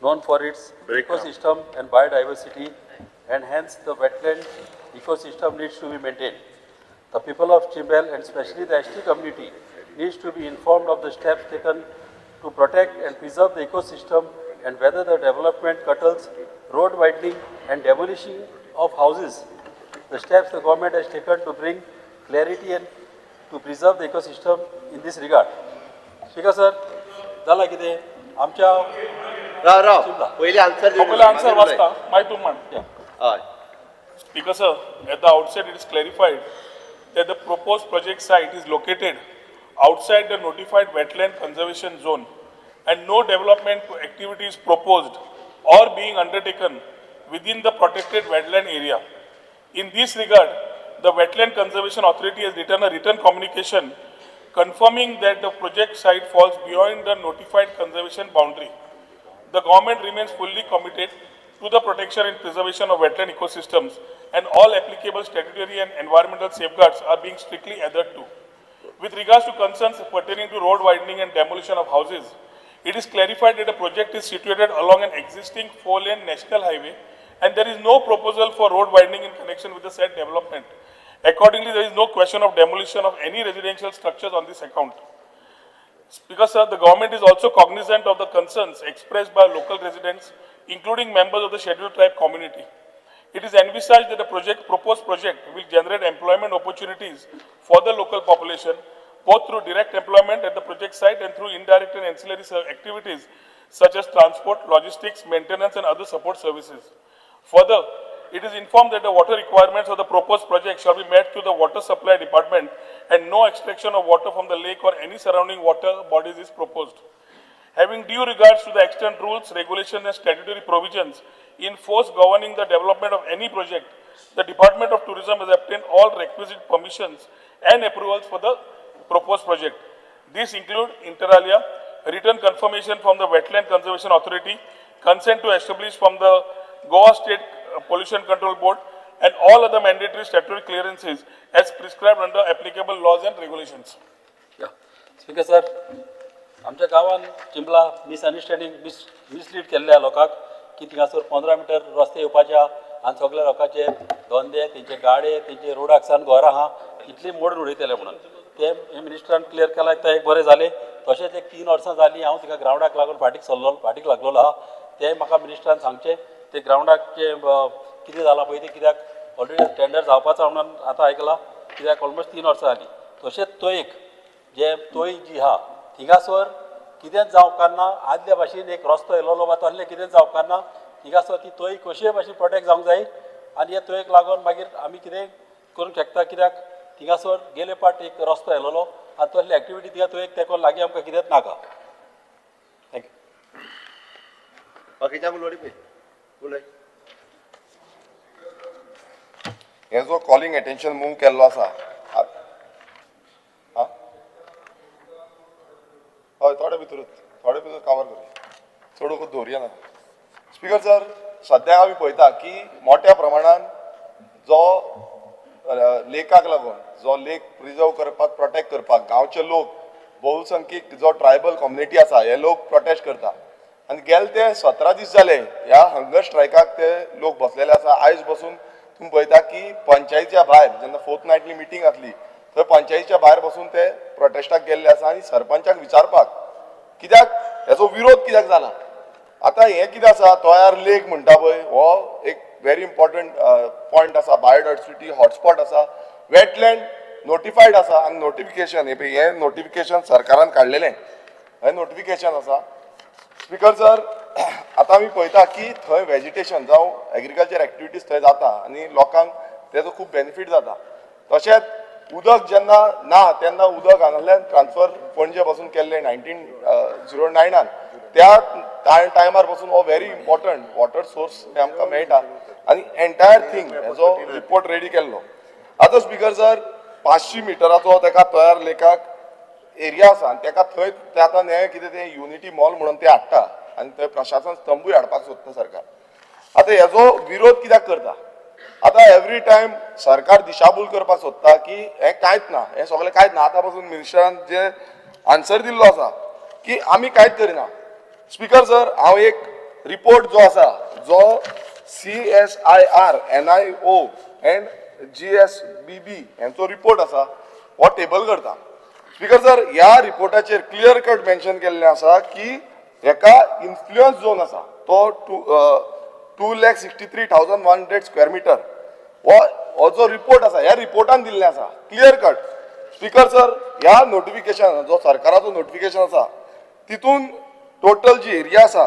known for its ecosystem and biodiversity, and hence the wetland ecosystem needs to be maintained. The people of Chimbel and especially the ST community needs to be informed of the steps taken to protect and preserve the ecosystem and whether the development curtails road widening and demolishing of houses. The steps the government has taken to bring clarity and to preserve the ecosystem in this regard. Speaker sir, झाला किती आमच्या पहिले answer पहिले answer वाचता माहिती मान. Speaker sir, at the outset it is clarified that the proposed project site is located outside the notified wetland conservation zone and no development activity is proposed or being undertaken within the protected wetland area. In this regard, the Wetland Conservation Authority has written a written communication confirming that the project site falls beyond the notified conservation boundary. The government remains fully committed to the protection and preservation of wetland ecosystems, and all applicable statutory and environmental safeguards are being strictly adhered to. With regards to concerns pertaining to road widening and demolition of houses, it is clarified that the project is situated along an existing 4-lane national highway and there is no proposal for road widening in connection with the said development. Accordingly, there is no question of demolition of any residential structures on this account. Speaker sir, the government is also cognizant of the concerns expressed by local residents, including members of the scheduled tribe community. It is envisaged that the proposed project will generate employment opportunities for the local population, both through direct employment at the project site and through indirect and ancillary activities such as transport, logistics, maintenance and other support services. Further, it is informed that the water requirements of the proposed project shall be met through the water supply department and no extraction of water from the lake or any surrounding water bodies is proposed. Having due regards to the extant rules, regulations and statutory provisions in force governing the development of any project, the Department of Tourism has obtained all requisite permissions and approvals for the proposed project. These include, inter alia, written confirmation from the Wetland Conservation Authority, consent to establish from the Goa State Pollution Control Board, and all other mandatory statutory clearances as prescribed under applicable laws and regulations. Speaker sir, आमच्या गावान चिंबला misunderstanding mislead केल्ल्या लोकांक की थिंगासर 15 metre रस्ते येवपाच्या आनी सगळ्या लोकांचे धंदे तेंचे गाडे तेंचे रोडाक सावन घरां आहा इतली मोड उडयतले म्हणून ते मिनिस्टरान क्लियर केला ते एक बरें जालें. तशेंच एक 3 वर्सां जालीं हांव तिका ग्रावंडाक लागून फाटीक लागलेलो आहा. ते म्हाका मिनिस्टरान सांगचें ते ग्रावंडाचे कितें जालां पळय ते कित्याक ऑलरेडी टेंडर जावपाचो म्हणून आतां आयकलां कित्याक ऑलमोस्ट 3 वर्सां जालीं. तशेंच तोयक जे तोय जी आहा थिंगासर कितेंच जावकारना आदल्या भाशेन एक रस्तो येयलोलो वा तसलें कितेंच जावकारना थिंगासर ती तोय कशेय भाशेन प्रोटेक्ट जावंक जाय आनी हे तोयक लागून मागीर आमी कितें करूंक शकता कित्याक थिंगासर गेले पाट एक रस्तो येयलोलो आनी तसली एक्टिविटी थिंगा तोयक तेको लागीं आमकां कितेंच नाका. थँक्यू. बाकीच्या उलय हे जो कॉलिंग एटेन्शन मूव केल्लो आसा हय थोडे भितर कवर करूया चड वगत दवरया ना. स्पीकर सर, सद्याक आमी पळयता की मोठ्या प्रमाणान जो लेकाक लागून जो लेक प्रिजर्व करपाक प्रोटेक्ट करपाक गांवचे लोक बहुसंख्यीक जो ट्रायबल कम्युनिटी आसा हे लोक प्रोटेस्ट करता आनी गेले ते 17 दीस जाले ह्या हंगर स्ट्रायकाक ते लोक बसलेले आसा. आयज बसून तुम्ही पळयता की पंचायतीच्या भायर जेन्ना फोर्टनायटली मिटींग आसली थंय पंचायतीच्या भायर बसून ते प्रोटेस्टाक गेल्ले आसा आनी सरपंचाक विचारपाक कित्याक हेचो विरोध कित्याक जाला. आतां हें कितें आसा तोयार लेक म्हणटा पळय हो एक व्हेरी इम्पॉर्टंट पॉयंट आसा. बायोडायवर्सिटी हॉटस्पॉट आसा, वेटलँड नोटिफायड आसा आनी नोटिफिकेशन हे नोटिफिकेशन सरकारान काडलेलें हें नोटिफिकेशन आसा. स्पीकर सर, आतां आमी पळयता की थंय वेजिटेशन जावं एग्रीकल्चर एक्टिविटीज थंय जाता आनी लोकांक तेजो खूब बेनिफीट जाता. तशेंच उदक जेन्ना ना तेन्ना उदक हांगांतल्यान ट्रान्सफर पणजे पासून केल्लें 1909 त्या टायमार पासून हो व्हेरी इम्पॉर्टंट वॉटर सोर्स हे आमकां मेळटा आनी एंटायर थिंग हेजो रिपोर्ट रेडी केल्लो. आतां स्पीकर सर 500 मिटराचो तेका तयार लेकाक एरिया आसा आनी तेका थंय ते आतां हें कितें तें युनिटी मॉल म्हणून ते हाडटा आनी थंय प्रशासन स्तंभूय हाडपाक सोदता सरकार. आतां हेजो विरोध कित्याक करता. आतां एवरी टायम सरकार दिशाभूल करपाक सोदता की हें कांयच ना, हें सगळें कांयच ना. आतां पासून मिनिस्टरान जे आन्सर दिल्लो आसा की आमी कांयच करिना. स्पीकर सर, हांव एक रिपोर्ट जो आसा जो CSIR NIO एंड GSBB यांचो रिपोर्ट आसा हो टेबल करता. स्पीकर सर, ह्या रिपोर्टाचेर क्लियर कट मेन्शन केल्लें आसा की हेका इन्फ्लुएन्स झोन आसा तो 2,63,100 स्क्वेअर मिटर हो जो रिपोर्ट आसा ह्या रिपोर्टान दिल्लें आसा क्लियर कट. स्पीकर सर, ह्या नोटिफिकेशन जो सरकाराचो नोटिफिकेशन आसा तितून टोटल जी एरिया आसा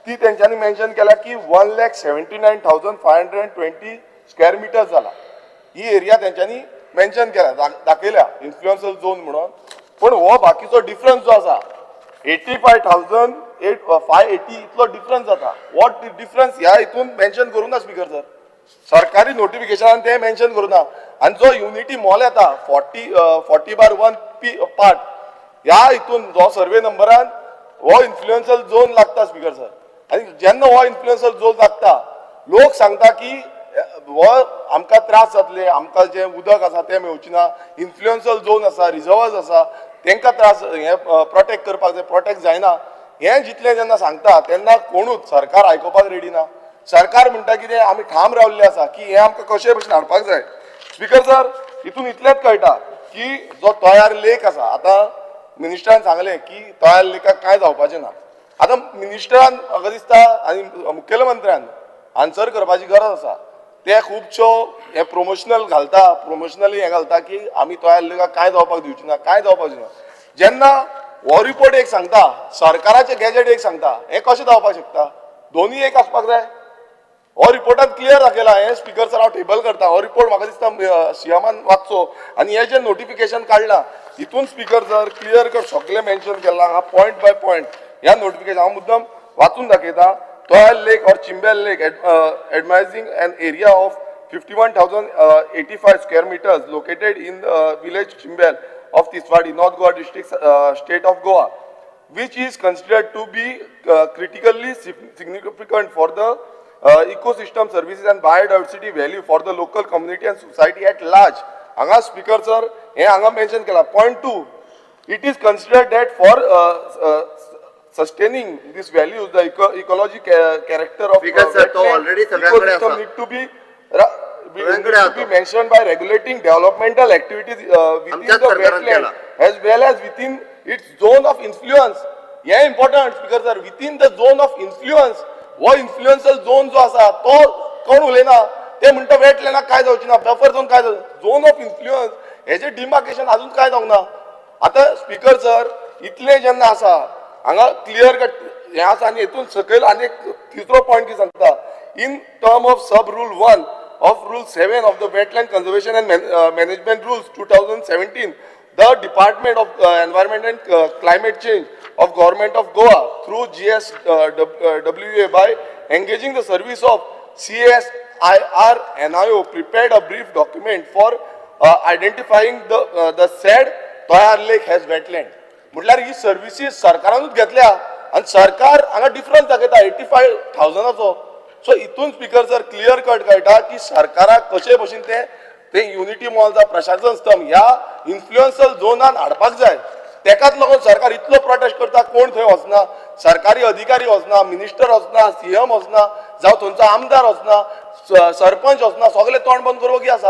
ती तेंच्यांनी मेन्शन केल्या की 1,79,520 स्क्वेअर मिटर जाला. ही एरिया तेंच्यांनी मेन्शन केल्या दाखयल्या इन्फ्लुएन्शियल झोन म्हणून. पण हो बाकीचो डिफरन्स जो आसा 85,580 इतलो डिफरन्स जाता. वॉट डिफरन्स ह्या हितून मेन्शन करूं ना स्पीकर सर. सरकारी नोटिफिकेशनान ते मेन्शन करूं ना. आनी जो युनिटी मॉल येता 40/1 पार्ट ह्या हितून जो सर्वे नंबरान हो इन्फ्लुएन्शियल झोन लागता स्पीकर सर. आनी जेन्ना हो इन्फ्लुएन्शियल झोन लागता लोक सांगता की हो आमकां त्रास जातले, आमकां जे उदक आसा तें मेळची ना, इन्फ्लुएन्शियल झोन आसा, रिजर्वर्स आसा तेंकां त्रास हे प्रोटेक्ट करपाक जाय, प्रोटेक्ट जायना. हें जितलें जेन्ना सांगता तेन्ना कोणूच सरकार आयकुपाक रेडी ना. सरकार म्हणटा कितें आमी ठाम रावल्ले आसा की हें आमकां कशे भशेन हाडपाक जाय. स्पीकर सर, हितून इतलेंच कळटा की जो तयार लेक आसा, आतां मिनिस्टरान सांगलें की तयार लेकाक कांय जावपाचें ना. आतां मिनिस्टरान म्हाका दिसता आनी मुखेलमंत्र्यान आन्सर करपाची गरज आसा. ते खुबश्यो हे प्रमोशनल घालता, प्रमोशनली हे घालता की आमी तयार लेकाक कांय जावपाक दिवची ना, कांय जावपाचें ना. जेन्ना हो रिपोर्ट एक सांगता, सरकाराचे गॅजेट एक सांगता, हें कशें जावपाक शकता? दोन्ही एक आसपाक जाय. हो रिपोर्टात क्लियर दाखयला. हे स्पीकर सर हांव टेबल करता. हो रिपोर्ट म्हाका दिसता सीएमान वाचचो आनी हे जे नोटिफिकेशन काडलां हितून स्पीकर सर क्लियर कट सगळें मेन्शन केलां. हांव पॉयंट बाय पॉयंट ह्या नोटिफिकेशन हांव मुद्दम वाचून दाखयता. Toyal Lake or Chimbel Lake, advising an area of 51,085 square meters located in the village Chimbel of Tiswadi, North Goa district, state of Goa, which is considered to be critically significant for the ecosystem services and biodiversity value for the local community and society at large. Anga speaker sir, he anga mention kela. Point 2, it is considered that for sustaining these values, the ecology character of Because sir, to already सगळ्यांकडे ecosystem आसा. need to be mentioned by regulating developmental activities within आमच्याच the सरकारान wetland केला. as well as within its zone of influence. हे important speaker sir, within the zone of influence. वो influential zone जो आसा तो कोण उलयना. ते म्हणटा वेटलँडाक काय जावची ना, बफर झोन काय झोन ऑफ इन्फ्लुएन्स हेजे डिमार्केशन अजून काय जावंक ना. आता स्पीकर सर इतले जेन्ना आसा हांगा क्लियर कट हे आसा आनी हेतून सकयल आनी एक तिसरो पॉयंट कितें सांगता. In term of sub rule 1 of Rule 7 of the Wetland Conservation and Management Rules 2017, the Department of Environment and Climate Change of Government of Goa through GSWA by engaging the service of CSIR NIO prepared a brief document for identifying the said Toyar Lake as wetland. म्हटल्यार ही services सरकारानूच घेतल्या आणि सरकार हांगा difference दाखयता 85,000 सो इतून speaker sir clear cut कळटा की सरकाराक कशे भशेन ते युनिटी मॉलचा प्रशासन स्तंभ ह्या इन्फ्लुएन्शियल झोनान हाडपाक जाय. तेकाच लागून सरकार इतलो प्रोटेस्ट करता. कोण थंय वचना, सरकारी अधिकारी वचना, मिनिस्टर वचना, सीएम वचना, जावं थंयचो आमदार वचना, सरपंच वचना, सगळे तोंड बंद करवगी आसा.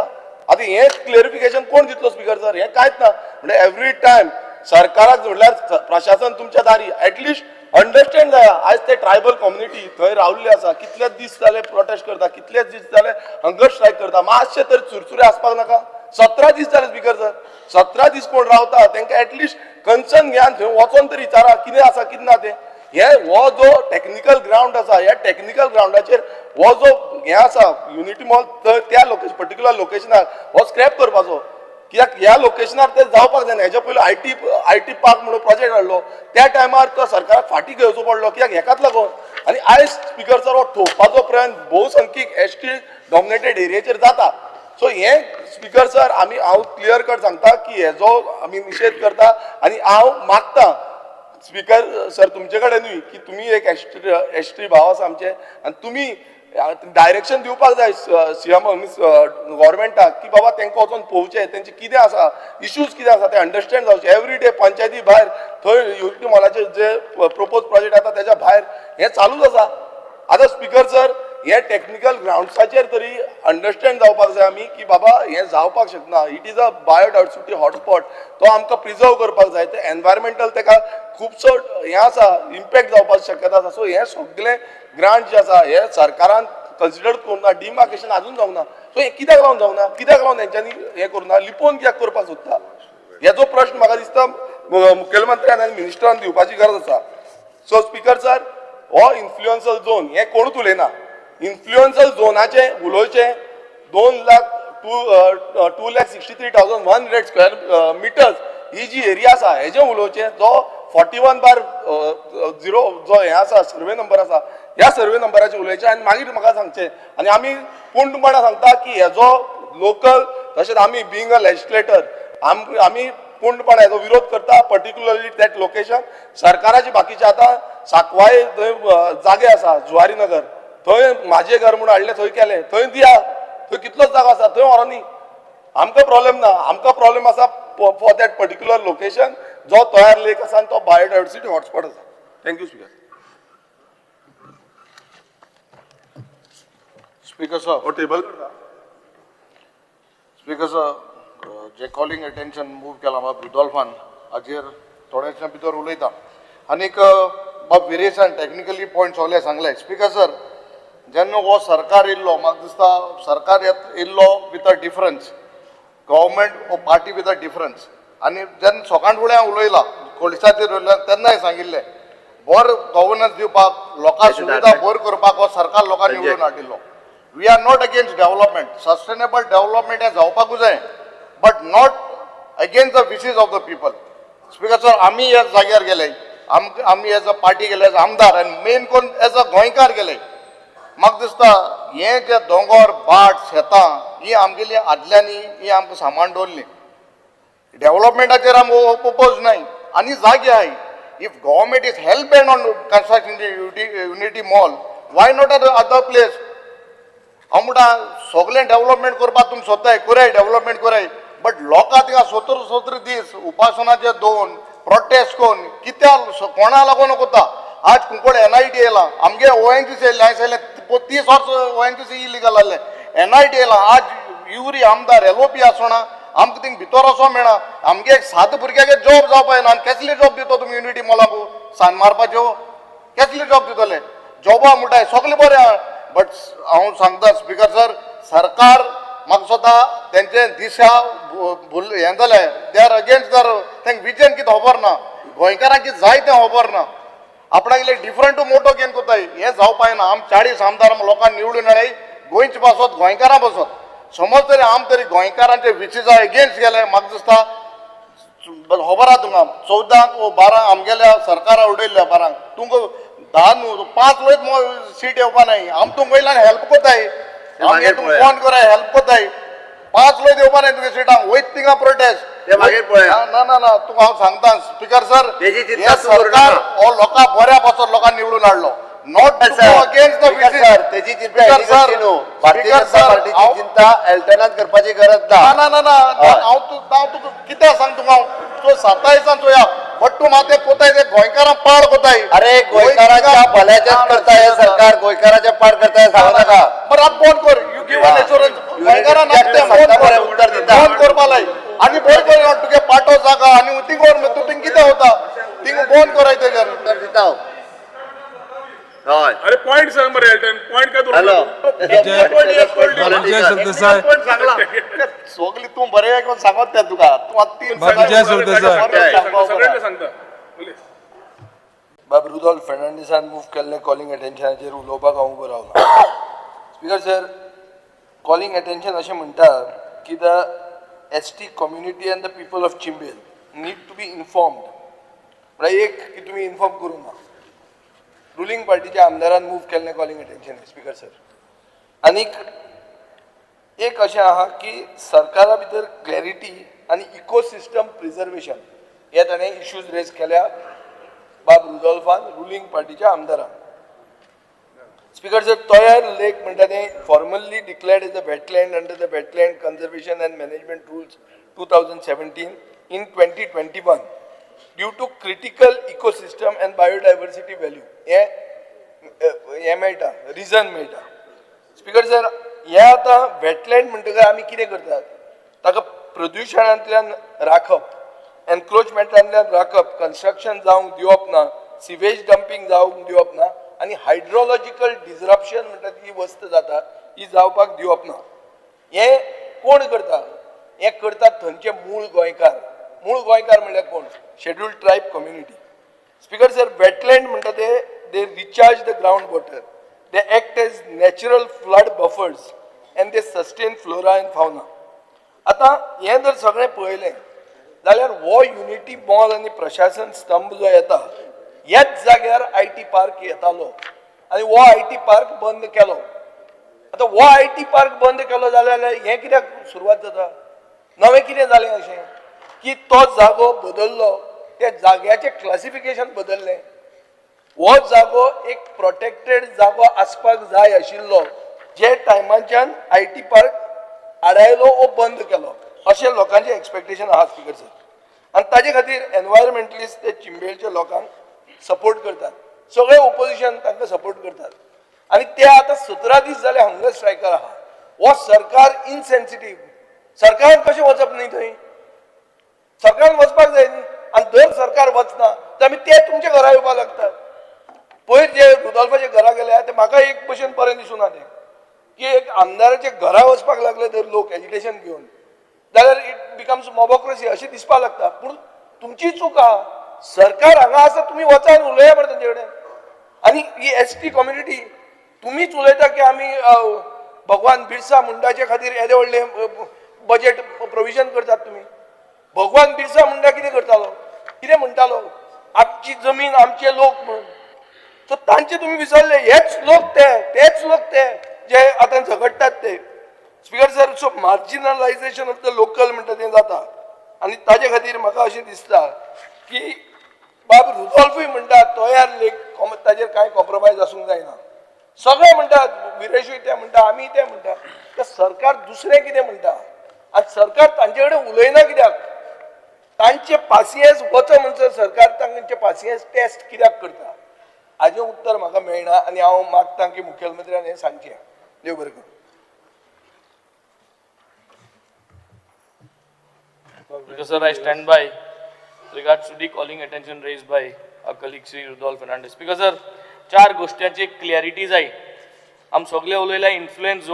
आतां हें क्लिअरिफिकेशन कोण दितलो स्पीकर सर? हें कांयच ना. म्हणजे एवरी टायम सरकाराक म्हटल्यार प्रशासन तुमच्या दारी एटलिस्ट अंडरस्टँड जाया. आज ते ट्रायबल कम्युनिटी थंय रावल्ले आसा, कितलेच दीस जाले प्रोटेस्ट करता, कितलेच दीस जाले हंगर स्ट्रायक करता. मातशे तरी चुरचुरे आसपाक नाका. 17 दीस जाले स्पीकर सर. 17 दीस कोण रावता तेंकां एटलिस्ट कन्सर्न घेयान थंय वचोन तरी विचारा कितें आसा कितें ना तें. हो जो टेक्निकल ग्राउंड आसा ह्या टेक्निकल ग्राउंडाचेर हो जो हे आसा युनिटी मॉल त्या पर्टिक्युलर लोकेशनार हो स्क्रॅप करपाचो. कित्याक ह्या लोकेशनार ते जावपाक जायना. हेच्या पयलीं आयटी पार्क म्हणून प्रोजेक्ट हाडलो त्या टायमार तो सरकाराक फाटीं घेवचो पडलो. कित्याक हेकाच लागून. आनी आयज स्पीकर सर हो ठोवपाचो प्रयत्न भोवसंख्यीक एसटी डॉमिनेटेड एरियेचेर जाता. सो हे स्पीकर सर हांव क्लियर कट सांगता की हेजो आमी निशेध करता आनी हांव मागता स्पीकर सर तुमचे कडेनूय की तुमी एक एसटी भाव आसा आमचे आनी तुमी डायरेक्शन दिवपाक जाय सीएम गव्हर्मेंटाक की बाबा तांकां वचून पळोवचें तेंचे कितें आसा इश्यूज कितें आसा ते अंडरस्टँड जावचे. एवरी डे पंचायती भायर थंय युनिटी मॉलाचेर जे प्रपोज प्रोजेक्ट आसा तेच्या भायर हें चालूच आसा. आता स्पीकर सर हे टेक्निकल ग्राउंड्साचेर तरी अंडरस्टँड जावपाक जाय आमी की बाबा हे जावपाक शकना. It is a biodiversity hotspot. तो आमकां प्रिजर्व करपाक जाय. ते एनवायरमेंटल तेका खुबसो हे आसा इम्पॅक्ट जावपाची शक्यता आसा. सो हे सगळे ग्रांट जे आसा हे सरकारान कन्सिडर करूं ना. डिमार्केशन अजून जावंक ना. सो हे कित्याक लागून जावंक ना? कित्याक लागून हेंच्यांनी हे करूं ना? लिपोवन कित्याक करपाक सोदता? हेजो प्रश्न म्हाका दिसता मुखेलमंत्र्यान आनी मिनिस्टरान दिवपाची गरज आसा. सो स्पीकर सर हो इन्फ्लुएन्सल झोन हे कोणूच उलयना. इन्फ्लुएन्सल झोनाचे उलोवचे 2,63,100 स्क्वेअर मिटर्स ही जी एरिया आसा हेजे उलोवचे जो 41/0 जो हे आसा सर्वे नंबर आसा ह्या सर्वे नंबराचे उलोवचे आनी मागीर म्हाका सांगचे. आनी आमी पूर्णपणान सांगता की हेजो लोकल तशेंच आमी बिंग अ लेजिस्लेटर आमी पूर्णपणे हेजो विरोध करता. पर्टिक्युलरली दॅट लोकेशन सरकाराची बाकीचे आतां साकवाळे थंय जागे आसा जुवारी नगर थंय म्हाजे घर म्हणून हाडले थंय केले थंय दिया. थंय कितलोच जागो आसा थंय व्हरो न्ही. आमकां प्रॉब्लेम ना. आमकां प्रॉब्लेम आसा फॉर दॅट पर्टिक्युलर लोकेशन जो तयार लेक आसा आनी तो बायोडायवर्सिटी हॉटस्पॉट आसा. Thank you speaker. स्पीकर सर हो टेबल स्पीकर सर जे कॉलिंग अटेन्शन मूव केला बाब रुडॉल्फान हाजेर थोड्याशा भितर उलयता. आनीक बाब वेरियसान टेक्निकली पॉयंट सगळे सांगले. स्पीकर सर जेन्ना हो सरकार येयल्लो म्हाका दिसता सरकार येयल्लो विथ अ डिफरन्स गव्हर्मेंट हो पार्टी विथ अ डिफरन्स. आनी जेन्ना सकाळ फुडें हांव उलयलां खोलिसाचेर उलयलां तेन्नाय सांगिल्लें बरो गव्हर्नन्स दिवपाक लोकां सुविधा बरो करपाक हो सरकार लोकांनी निवडून हाडिल्लो. We are not against development. Sustainable development हें जावपाकूच जाय but not against the wishes of the people. Speaker sir आमी ह्या जाग्यार गेले आमी एज अ पार्टी गेले एज आमदार आनी मेन कोण एज अ गोंयकार गेले. म्हाका दिसता हे जे दोंगर भाट शेतां ही आमगेली आदल्यांनी ही आमकां सांबाळून दवरली. डेव्हलपमेंटाचेर आमकां ओपोज नाय आनी जागे आहाय. If government is help band on construction unity mall why not other place. हांव म्हणटा सगळें डेव्हलपमेंट करपाक तुमी सोदताय कराय डेव्हलपमेंट कराय बट लोकां थिंगा 70 दीस उपासनाचे दोन प्रोटेस्ट कोन्न कित्याक कोणा लागून कोता. आज कुंकड NIT येयला आमगे ONGC येयले हांवें सांगलें 30 वर्स ONGC इलिगल आहले NIT येयला आज युरी आमदार LOP आसना आमकां थिंग भितर वचोंक मेळना. आमगे एक साद भुरग्याक जॉब जावपाक ना आनी कसले जॉब दितो तुमी युनिटी मॉलाक सान मारपाच्यो कसले जॉब दितले. जॉबा म्हणटाय सगळे बरें आहा बट हांव सांगता स्पीकर सर सरकार म्हाका स्वता तेंचे दिशा हें जालें दे आर अगेन्स्ट दर तेंक विजन कितें खबर ना गोंयकारांक कितें जाय तें खबर ना. आपणाक इल्ले डिफरंट मोटो गेन कोताय हें जावपाक ना. आम 40 आमदार लोकांक निवडून हाडय गोंयचे बसत गोंयकारां बसत समज तरी आम तरी गोंयकारांचे विशीजा एगेन्स्ट गेले म्हाका दिसता खबर आहा तुमकां 14 वा 12 आमगेल्या सरकारा उडयल्ल्या 12 तुमकां 10 न्हू 5 लोक सीट येवपा नाय. आम तुमकां वयल्यान हेल्प कोताय आमगे तुमकां फोन कराय हेल्प कोताय 5 लोक येवपा नाय तुगे सिटांक वयत थिंगा प्रोटेस्ट ना ना ना तुका हांव सांगता स्पीकर सर हे सरकार हो लोकां बऱ्या पासत लोकांनी निवडून हाडलो नॉट अगेन्स्ट द विशीज. तेजी चिंता भारतीय जनता पार्टीची चिंता एल्टनात करपाची गरज ना. ना ना ना हांव तुका कित्याक सांग तुका तो 27 चोया बट तूं माते कोताय ते गोंयकारां पाड कोताय. अरे गोंयकारांच्या भल्याचेच करता हे सरकार गोंयकारांचे पाड करता हे सांगू नाका. बरं आतां फोन कर यू गिव एन एश्युरन्स गोंयकारां नाचते उत्तर दिता फोन करपा लाय आनी बोर कर तुगे पाटो जागा आनी थिंग तूं थिंग कितें होता थिंग फोन कराय तेजेर उत्तर दिता हांव. हय अरे पॉइंट सांग बरं एल्टन पॉइंट काय हॅलो सगळी तूं बरें करून सांगत तें तुका तूं आतां 3 सगळ्यांना सांगता बाब रुडॉल्फ फर्नांडिसान मूव केल्लें कॉलिंग अटेन्शनाचेर उलोवपाक हांव उबो रावला. स्पीकर सर कॉलिंग अटेन्शन अशें म्हणटा की the ST community and the people of Chimbel need to be informed. म्हळ्यार एक की तुमी इन्फॉर्म करूं ना. रुलींग पार्टीच्या आमदारान मूव केल्लें कॉलिंग अटेन्शन स्पीकर सर. आनीक एक अशें आहा की सरकारा भितर क्लॅरिटी आनी इकोसिस्टम प्रिजर्वेशन हे ताणें इश्यूज रेज केल्या बाब रुडॉल्फान रुलींग पार्टीच्या आमदारान. स्पीकर सर तोयार लेक म्हणटा तें formally declared as a wetland under the wetland conservation and management rules 2017 in 2021 due to critical ecosystem and biodiversity value हे हें मेळटा रिजन मेळटा. स्पीकर सर, हे आतां वेटलँड म्हणटकीर आमी कितें करतात, ताका प्रदुशणांतल्यान राखप, एनक्रोचमेंटांतल्यान राखप, कन्स्ट्रक्शन जावंक दिवप ना, सिवेज डंपिंग जावंक दिवप ना, आनी हायड्रोलॉजिकल डिसरप्शन म्हणटा ती वस्त जाता ही जावपाक दिवप ना. हे कोण करता? हे करतात थंयचे मूळ गोंयकार. मूळ गोंयकार म्हणल्यार कोण? Scheduled tribe community. Speaker sir, wetland म्हणटा ते recharge the ground water, they act as natural flood buffers and they sustain flora and fauna. आता हे जर सगळें पळयलें जाल्यार हो युनिटी मॉल आनी प्रशासन स्तंभ जो येता ह्याच जाग्यार IT पार्क येतालो आनी हो IT पार्क बंद केलो. आता हो IT पार्क बंद केलो जाल्यार हें कित्याक सुरवात जाता? नवें कितें जालें अशें की तो जागो बदललो, त्या जाग्याचें क्लासिफिकेशन बदललें. हो जागो एक प्रोटेक्टेड जागो आसपाक जाय आशिल्लो, जे टायमाच्यान IT पार्क आडायलो वो बंद केलो अशें लोकांचें एक्सपेक्टेशन आहा स्पीकर सर. आनी ताजे खातीर एनवायरमेंटलिस्ट ते चिंबेळच्या लोकांक सपोर्ट करतात, सगळे ओपोजिशन तांकां सपोर्ट करतात आनी ते आतां 17 दीस जाले हंगर स्ट्रायकार आहा. हो सरकार इनसेन्सिटीव. सरकारान कशें वचप न्ही थंय? सरकारान वचपाक जाय न्ही. आनी जर सरकार वचना तर आमी ते तुमच्या घरा येवपाक लागतात. पयर जे रुदोल्फाचे घरा गेले ते म्हाका एक भशेन बरें दिसूं ना तें की एक आमदाराचे घरा वचपाक लागले तर लोक एज्युकेशन घेवन जाल्यार इट बिकम्स मोबोक्रेसी अशें दिसपाक लागता. पूण तुमची चूक आहा. सरकार हांगा आसा, तुमी वचा आनी उलया मरे तेंचे कडेन. आनी ही ST कम्युनिटी तुमीच उलयता की आमी भगवान बिरसा मुंडाचे खातीर येदे व्हडले बजेट प्रोविजन करतात. तुमी भगवान बिरसा मुंडा कितें करतालो? कितें म्हणटालो? आमची जमीन आमचे लोक म्हणून. सो तांचे तुम्ही विसरले. हेच लोक तेच लोक ते जे आता झगडटात ते. Speaker sir, so marginalisation of the local म्हणटा तें जाता आनी ताजे खातीर म्हाका अशें दिसता की बाब रुदोल्फूय म्हणटा तोयार लेक ताजेर कांय कॉम्प्रोमायज आसूंक जायना. सगळे म्हणटात, विरेशूय ते म्हणटा, आमी ते म्हणटा. तर सरकार दुसरें कितें म्हणटा आनी सरकार तांचे कडेन उलयना कित्याक? तांचे पासियेंस वच म्हणसर सरकार तांचे पासियेंस टेस्ट कित्याक करता? हाजें उत्तर म्हाका मेळना आनी हांव मागतां की मुखेलमंत्र्यान हें सांगचें. देव बरें करूं. Because sir, I stand by regards to the calling attention raised by our colleague Sri Rudolf Fernandez. Because sir, 4 गोष्टींची क्लियरिटी जाय. आम सगळे उलयला इन्फ्लुएंस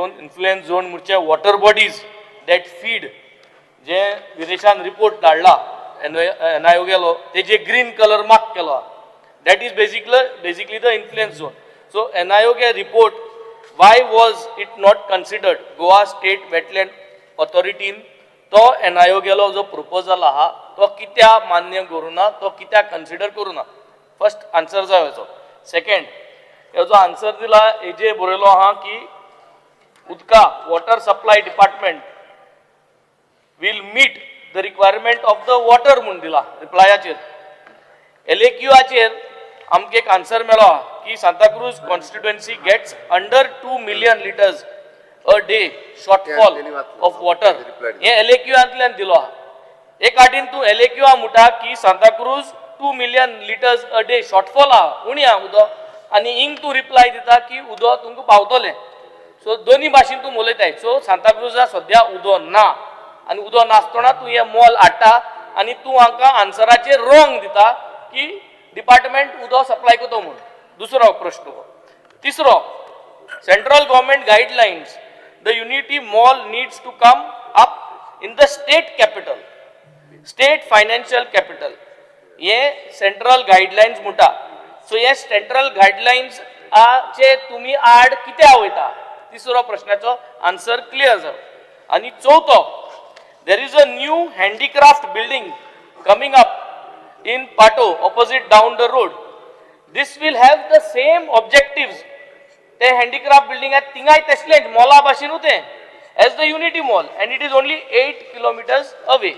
झोन म्हणचे वॉटर बॉडीज दॅट फीड जे विदेशान रिपोर्ट धाडला NIO गेलो तेजे ग्रीन कलर मार्क केलो. That is basically the influence zone. So NIO K report, why was it not considered? Goa State Wetland Authority तो NIO गेलो जो proposal आहा तो कित्या मान्य करूना, तो कित्या consider करूना. First answer जाय हेचो. Second, हेचो answer दिला हेजे बरयलो आहा की उदका water supply department will meet the requirement of the water म्हूण दिला रिप्लायाचेर. LAQआचेर आमके एक आन्सर मेळ्ळो की Santa Cruz constituency gets under 2 million liters a day shortfall of water. हे LAQआंतल्यान दिलो आहा. एक आटीन तूं LAQ म्हणटा की Santacruz 2 million liters a day shortfall आहा उणी आहा उदो आनी हिंग तूं रिप्लाय दिता की उदो तुमकां पावतलें. सो दोनी भाशेन तूं उलयताय. सो सांताक्रूजा सद्या उदो ना आनी उदो नासतना तूं हे मॉल हाडटा आनी तूं हांकां आन्सराचेर रॉंग दिता की डिपार्टमेंट उदो सप्लाय करता म्हणून. दुसरो प्रश्न. तिसरो, central government guidelines the Unity Mall needs to come up in the state capital, state financial capital. हे सेंट्रल गायडलायन्स म्हणटा. सो हे सेंट्रल गायडलायन्स चे तुम्ही आड कित्याक वयता? तिसरो प्रश्नाचो आन्सर क्लियर जालो. आनी चवथो, there is a new handicraft building coming up in Pato opposite down the road. This will have the same objectives. The handicraft building at Tingai Tesland Mola Bashinu te as the Unity Mall and it is only 8 kilometers away.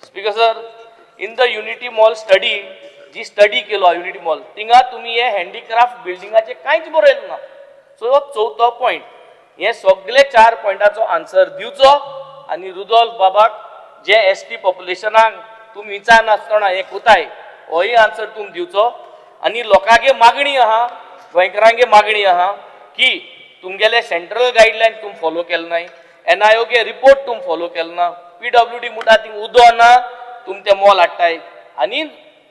Speaker sir, in the Unity Mall study, G study केलो Unity Mall, तिंगा तुम्ही हे handicraft building चे कांयच बरयलें ना. So चौथो point, हे सगळे 4 पॉइंटाचो आन्सर दिवचो आनी रुदोल्फ बाबाक जे ST पॉप्युलेशनाक तुम्ही विचार नासतना हे कोताय होय आन्सर तुम दिवचो. आनी लोकांगे मागणी आहा गोंयकारांगे मागणी आहा की तुमगेले सेंट्रल गायडलायन तुम फॉलो केले नाही, NIO गे रिपोर्ट तुम फॉलो केले ना, PWD म्हणटा थिंग उदो ना तुम ते मॉल हाडटाय, आनी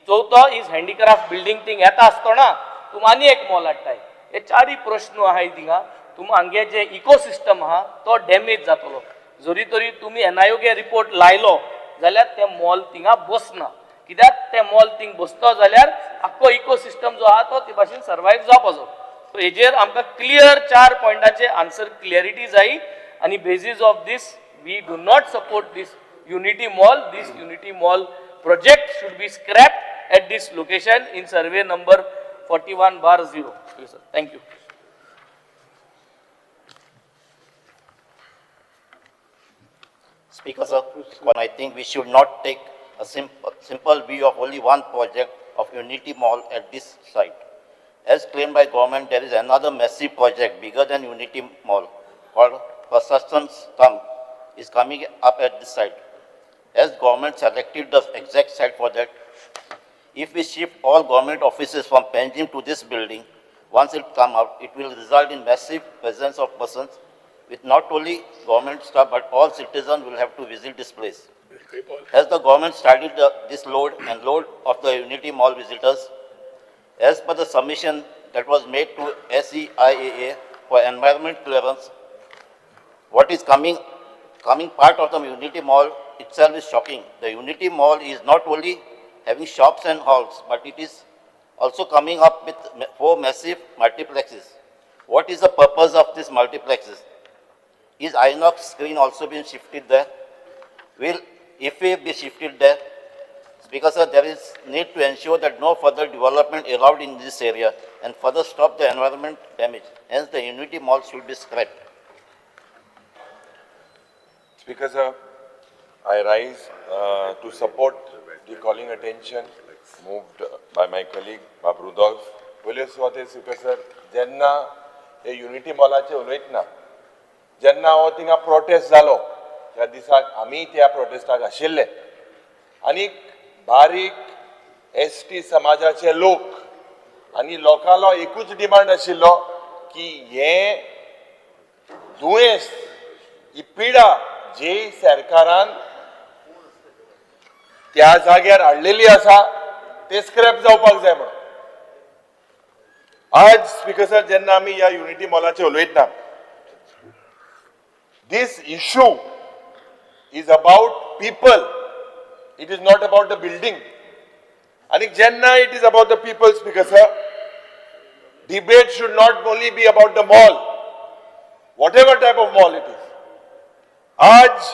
चवथो इज हँडीक्राफ्ट बिल्डिंग थिंग येता आसतना तुम आनी एक मॉल हाडटाय. हे चारय प्रश्न आहाय थिंगा तुम हांगे जे इकोसिस्टम आहा तो डॅमेज जातलो. जरी तरी तुम्ही NIO गे रिपोर्ट लायलो जाल्यार ते मॉल थिंगा बसना, कित्याक ते मॉल थिंग बसतो जाल्यार आख्खो इकोसिस्टम जो आहा तो ते भाशेन सर्वायव जावपाचो. सो हेजेर आमकां क्लियर 4 पॉयंटाचे आन्सर क्लियरिटी जायी आनी basis of this we do not support this Unity Mall. This Unity Mall project should be scrapped at this location in survey number 41/0. Yes, sir. Thank you. Speaker, sir, I think we should not take a simple view of only one project of Unity Mall at this site. As claimed by government, there is another massive project bigger than Unity Mall called Persistence Stump is coming up at this site. As government selected the exact site for that, if we shift all government offices from Panjim to this building, once it come out, it will result in massive presence of persons with not only government staff but all citizens will have to visit this place. As the government started this load and load of the Unity Mall visitors, as per the submission that was made to SEIAA for environment clearance, what is coming part of the Unity Mall itself is shocking. The Unity Mall is not only having shops and halls, but it is also coming up with 4 massive multiplexes. What is the purpose of these multiplexes? Is Inox screen also being shifted there? If it be shifted there, because there is need to ensure that no further development allowed in this area and further stop the environment damage. Hence, the Unity Mall should be scrapped. Speaker, sir, I rise to support the calling attention moved by my colleague Bob Rudolph. Police wate Speaker, sir, jenna हे unity मॉलाचे उलयतना जेन्ना हो थिंगा prostate जालो त्या दिसाक आमी त्या प्रोटेस्टाक आशिल्ले आनी बारीक ST समाजाचे लोक आनी लोकांलो एकूच डिमांड आशिल्लो की हे दुयेंस ही पिडा जी सरकारान त्या जाग्यार हाडलेली आसा ते स्क्रॅप जावपाक जाय म्हणून. आज स्पीकर सर जेन्ना आमी ह्या युनिटी मॉलाचेर उलयतना this issue is about people, it is not about the building. And jenna it is about the people, Speaker sir, debate should not only be about the mall, whatever type of mall it is. आज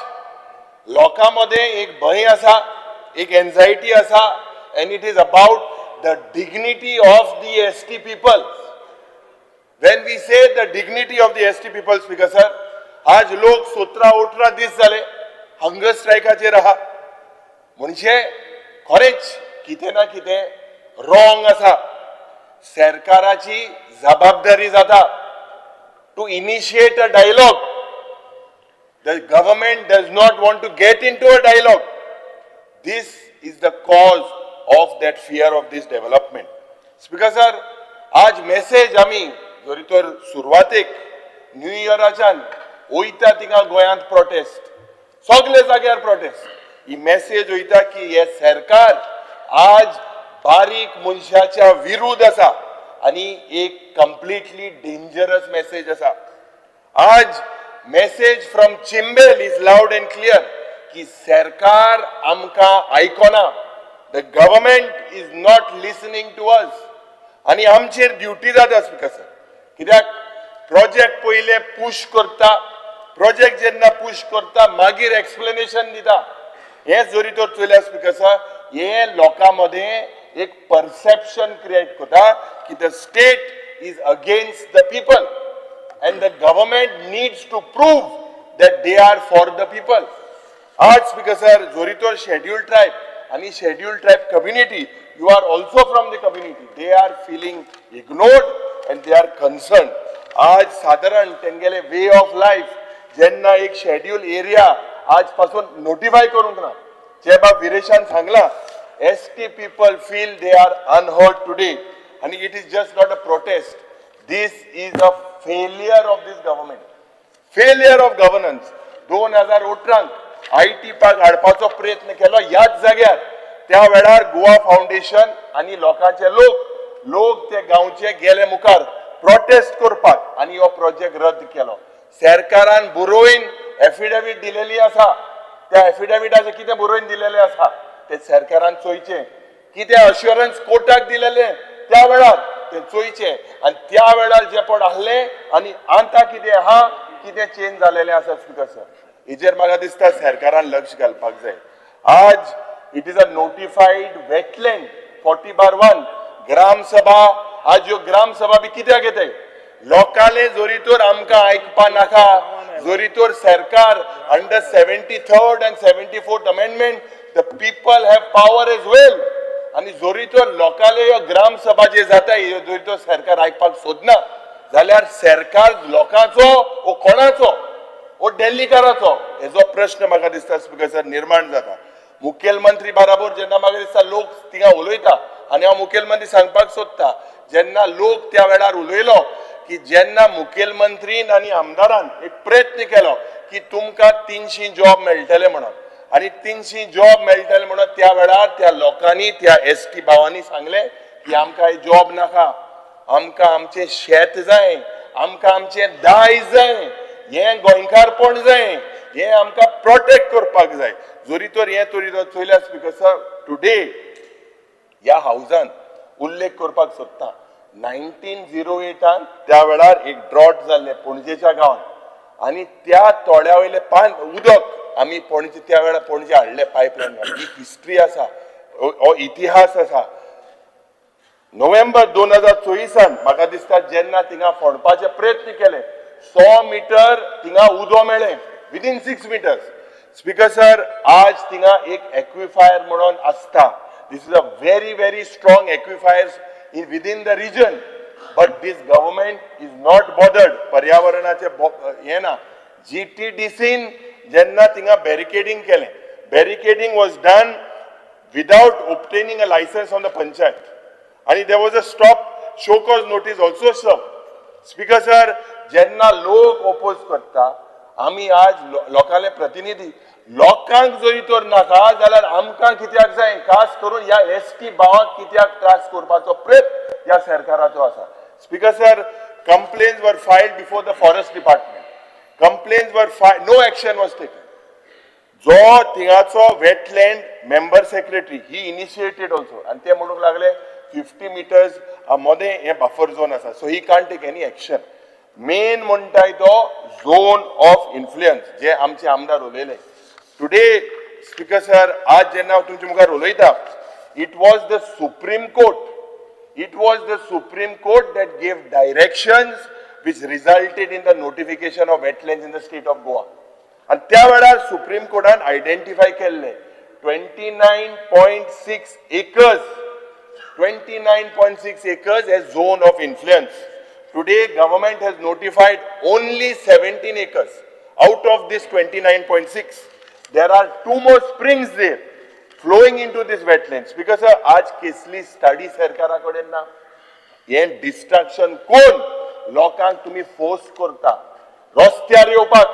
लोकांमध्ये एक भय आसा, एक anxiety आसा, and it is about the dignity of the ST people. When we say the dignity of the ST people, Speaker sir, आज लोक 17-18 दीस जाले हंगर स्ट्रायकाचेर आहा म्हणजे खरेंच कितें ना कितें रॉंग आसा. सरकाराची जबाबदारी जाता to initiate a dialogue. The government does not want to get into a dialogue. This is the cause of that fear of this development. Speaker sir, आज मेसेज आमी जरी तर सुरवातेक न्यू इयराच्यान वयता थिंगा गोंयांत प्रोटेस्ट सगळे जाग्यार प्रोटेस्ट ही मेसेज वयता की हे सरकार आज बारीक मनशाच्या विरुद्ध आसा आनी एक कंप्लीटली डेंजरस मेसेज आसा. आज message from Chimbel is loud and clear की सरकार आमकां आयकोना. The government is not listening to us आनी आमचेर ड्युटी जाता स्पीकर सर. कित्याक प्रोजेक्ट पयले पुश करता, प्रोजेक्ट जेन्ना पुश करता मागीर एक्सप्लेनेशन दिता. हे जरी तर चलया स्पीकर सर, हे लोकांमध्ये एक परसेप्शन क्रिएट करता की the state is against the people and the government needs to prove that they are for the people. आज स्पीकर सर जरी तर scheduled tribe आणि scheduled tribe community, you are also from the community, they are feeling ignored and they are concerned. आज साधारण तेंगेले way of life जेन्ना एक schedule area आजपासून notify करूंक ना, जे बाब विरेशान सांगला ST people feel they are unheard today and it is just not a protest. This is a failure of this government. Failure of governance. 2018 IT park हाडपाचो प्रयत्न केलो ह्याच जाग्यार. त्या वेळार गोवा फाउंडेशन आणि लोकांचे लोक ते गांवचे गेले मुखार प्रोटेस्ट करपाक आणि हो प्रोजेक्ट रद्द केलो. सरकारान बरोवन एफिडेविट दिलेली आसा. त्या एफिडेविटाचे कितें बरोवन दिलेले आसा ते सरकारान चोयचे. कितें अश्युरन्स कोर्टाक दिलेले त्या वेळार ते चोयचे आणि त्या वेळार जे पण आहले आणि आतां कितें आहा कितें चेंज जालेले आसा स्पीकर सर. हेजेर म्हाका दिसता सरकारान लक्ष घालपाक जाय. आज it is a notified wetland 40/1 ग्राम सभा. आज ह्यो ग्राम सभा बी कित्याक येताय? लोकांले जोरीतोर आमकां आयकपा नाका, जोरीतोर सरकार under 73rd and 74th amendment the people have power as well. आणि जोरीतोर लोकांले ह्यो ग्राम सभा जे जाताय ह्यो जोरीतोर सरकार आयकपाक सोदना जाल्यार सरकार लोकांचो वो कोणाचो? वो दिल्लीकाराचो? हेजो प्रश्न म्हाका दिसता स्पीकर सर निर्माण जाता. मुखेलमंत्री बराबर जेन्ना म्हाका दिसता लोक थिंगा उलयता आनी हांव मुखेलमंत्री सांगपाक सोदता जेन्ना लोक त्या वेळार उलयलो की जेन्ना मुखेलमंत्रीन आनी आमदारान एक प्रयत्न केलो की तुमकां 300 जॉब मेळटले म्हणून आणि 300 जॉब मेळटले म्हणून त्या वेळार त्या लोकांनी त्या एसटी भावांनी सांगले की आमकां जॉब नाका, आमकां आमचें शेत जाय, आमकां आमचें दायज जाय, हें गोंयकारपण जाय, हें आमकां प्रोटेक्ट करपाक जाय. जोरी तर हें तरी चोयल्या स्पीकर सर टुडे ह्या हावजान उल्लेख करपाक सोदता 1908 त्या वेळार एक ड्रॉट जाल्ले पणजेच्या गांवांत आणि त्या तोड्या वयले उदक आमी पणजे त्या वेळार पणजे हाडले पायपलायन. ही हिस्ट्री आसा, हो इतिहास आसा. नोव्हेंबर 2024 म्हाका दिसता जेन्ना थिंगा फोडपाचे प्रयत्न केले 100 मीटर थिंगा उदो मेळ्ळे विदिन 6 मिटर्स. स्पीकर सर आज थिंगा एक एक्विफायर म्हणून आसता. This is a very strong aquifers within the region, but this government is not bothered. पर्यावरणाचे हे ना. GTDCन जेन्ना थिंगा बॅरिकेडिंग केले, barricading was done without obtaining a license from the panchayat. आणि there was a stop show cause notice also served. Speaker sir जेन्ना लोक oppose करता आमी आज लोकांले प्रतिनिधी लोकांक जरी तर नाका जाल्यार आमकां कित्याक जाय? खास करून ह्या एसटी भावांक कित्याक त्रास करपाचो प्रयत्न ह्या सरकाराचो आसा. Speaker sir complaints were filed before the forest department. Complaints were filed, no action was taken. जो थिंगाचो wetland member secretary he initiated also आणि ते म्हणूंक लागले 50 meters मध्ये हे बफर झोन आसा so he can't take any action. Main म्हणटाय तो झोन ऑफ इन्फ्लुएन्स जे आमचे आमदार उलयले टुडे. स्पीकर सर आज जेन्ना हांव तुमच्या मुखार उलयता it was the supreme court that gave directions which resulted in the notification of wetlands in the state of Goa. आणि त्या वेळार सुप्रीम कोर्टान आयडेंटिफाय केल्ले 29.6 acres as zone of influence. Today government has notified only 17 acres out of this 29.6. There are 2 more springs there flowing into this wetlands. Because आज केसली study सरकाराकडेन ना. हे destruction कोण? लोकांक तुम्ही फोर्स करता रस्त्यार येवपाक.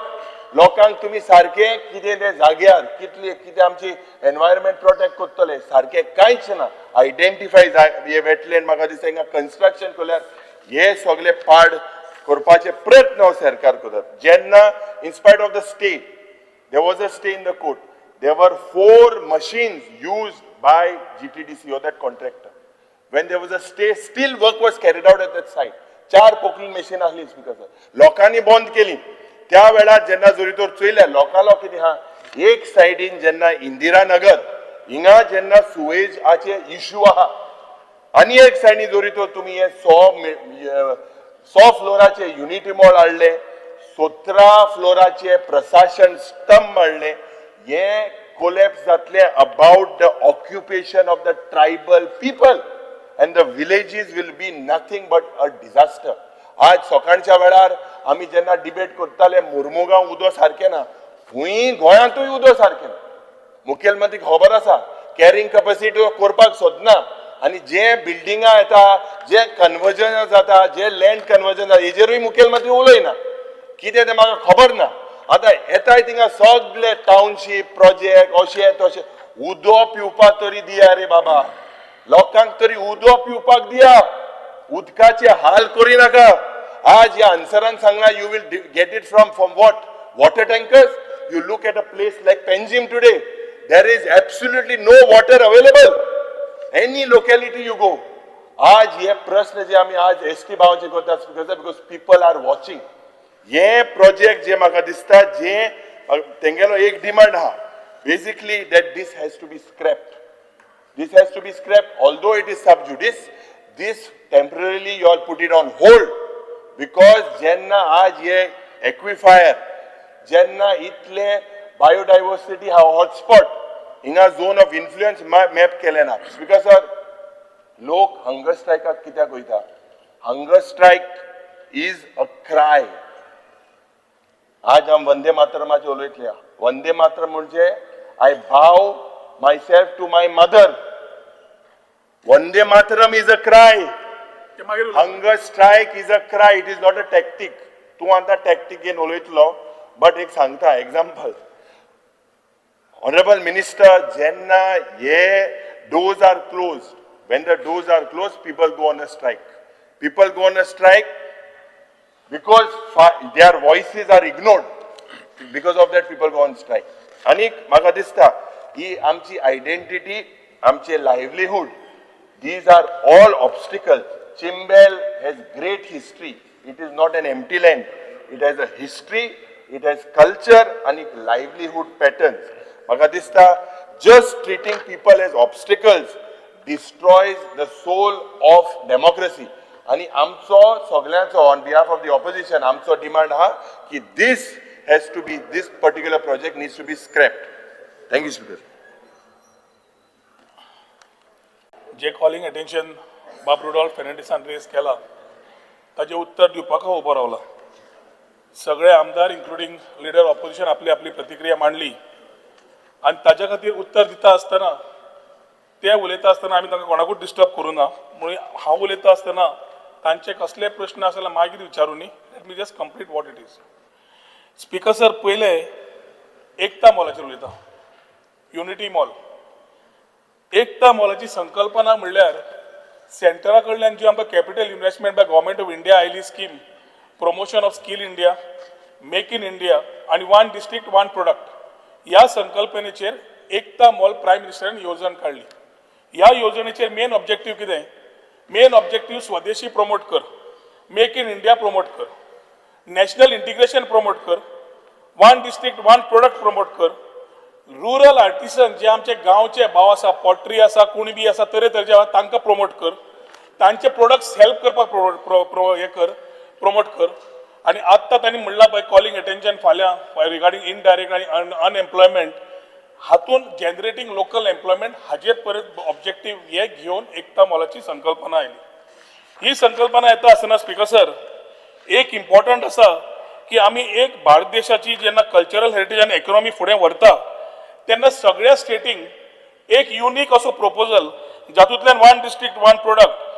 लोकांक तुम्ही सारखे कितें ते जाग्यार कितें आमची एनवायरमेंट प्रोटेक्ट करतले सारखे कांयच ना. आयडेंटिफाय हे वेटलँड म्हाका दिसता हिंगा कन्स्ट्रक्शन केल्यार हे सगळे पाड करपाचे प्रयत्न हो सरकार करतात. जेन्ना in spite of the stay there was a stay in the court. There were 4 machines used by GTDC or that contractor. When there was a stay, still work was carried out at that site. 4 पोकळी machine आसली speaker sir. लोकांनी बंद केली. त्या वेळार जेन्ना जोरीतोर चोयल्या लोकांलो कितें हा एक सायडीन जेन्ना इंदिरा नगर हिंगा जेन्ना सुवेजाचे इश्यू आहा आनी एक सायडीन जोरीतोर तुमी हे 100 फ्लोराचे युनिटी मॉल हाडले 17 फ्लोराचे प्रशासन स्तंभ हाडले. हे कोलॅप्स जातले about the occupation of the tribal people and the villages will be nothing but a disaster. आज सकाळच्या वेळार आमी जेन्ना डिबेट करताले मुर्मुगांव उदो सारकें ना हुंय गोंयांतूय उदो सारकें ना. मुखेलमंत्रीक खबर आसा कॅरिंग कॅपॅसिटी करपाक सोदना आणि जे बिल्डिंगा येता जे कन्वर्जन जाता जे लँड कन्वर्जन जाता हेजेरूय मुखेलमंत्री उलयना कितें तें म्हाका खबर ना आतां येताय थिंगा सगळे टाउनशीप प्रोजेक्ट अशें तशें उदक पिवपाक तरी दिया रे बाबा लोकांक तरी उदक पिवपाक दिया उदकाचे हाल करी नाका आज ह्या आन्सरान सांगला you will get it from what water tankers you look at a place like Panjim today there is absolutely no water available any locality you go आज हे प्रश्न जे आमी आज एसटी भावाचे करता बिकॉज पीपल आर वॉचिंग हे प्रोजेक्ट जे म्हाका दिसता जे तेंगेलो एक डिमांड आहा basically that this has to be scrapped this has to be scrapped although it is sub judice this temporarily you all put it on hold because jenna aaj ye aquifer jenna itle biodiversity ha hotspot in a zone of influence map kelena because sir lok hunger strike kitya koita hunger strike is a cry आज हम वंदे मातरमाचे उलयतले वंदे मातरम म्हणजे I bow myself to my mother. Vande Mataram is a cry. Hunger strike is a cry. It is not a tactic. Tu anta tactic in olitlo, but ek sangta example. Honorable Minister, jenna ye doors are closed. When the doors are closed, people go on a strike. People go on a strike because their voices are ignored. Because of that, people go on strike. Anik म्हाका दिसता ही आमची identity आमचे livelihood these are all obstacles. Chimbel has great history. It is not an empty land. It has a history, it has culture and its livelihood patterns. म्हाका दिसता just treating people as obstacles destroys the soul of democracy. आणि आमचो सगळ्यांचो on behalf of the opposition आमचो demand आहा की this particular project needs to be scrapped. Thank you, Speaker. जे calling attention बाब रुडॉल्फ फेर्नांडिसान रेज केला ताचे उत्तर दिवपाक हांव उबो रावला सगळे आमदार इन्क्लुडींग लिडर ऑपोजिशन आपली आपली प्रतिक्रिया मांडली आणि ताच्या खातीर उत्तर दिता आसतना ते उलयता आसतना आमी तांकां कोणाकूच डिस्टर्ब करूं ना म्हणून हांव उलयता आसतना तांचे कसले प्रश्न आसा जाल्यार मागीर विचारूं न्ही let me just complete what it is speaker sir पयले एकता मॉलाचेर उलयता युनिटी मॉल एकता मॉलाची संकल्पना म्हणल्यार सेंटरा कडल्यान जी आमकां capital investment by government of India oily scheme promotion of skill India make in India आणि वन डिस्ट्रिक्ट वन प्रोडक्ट ह्या संकल्पनेचेर एकता मॉल प्रायम मिनिस्टरान येवजण काडली ह्या येवजणेचेर मेन ऑब्जेक्टीव कितें मेन ऑब्जेक्टीव स्वदेशी प्रमोट कर मेक इन इंडिया प्रमोट कर नॅशनल इंटिग्रेशन प्रमोट कर one district one product promote कर रुरल आर्टिसन जे आमचे गांवचे भाव आसा पॉट्री आसा कुणबी आसा तरेतरेचे आसा तांकां प्रमोट कर तांचे प्रोडक्ट्स हेल्प करपाक हे कर प्रमोट कर आनी आत्तां तांणी म्हणलां पळय कॉलिंग अटेन्शन फाल्यां रिगार्डींग इनडायरेक्ट आनी अनएम्प्लॉयमेंट हातून जनरेटींग लोकल एम्प्लॉयमेंट हाजेर परत ऑब्जेक्टीव हे घेवन एकता मॉलाची संकल्पना आयली ही संकल्पना येता आसतना स्पीकर सर एक इम्पॉर्टंट आसा की आमी एक भारत देशाची जेन्ना कल्चरल हेरिटेज आनी इकॉनॉमी फुडें व्हरता तेन्ना सगळ्या स्टेटींक एक युनीक असो प्रपोजल जातूंतल्यान one district one product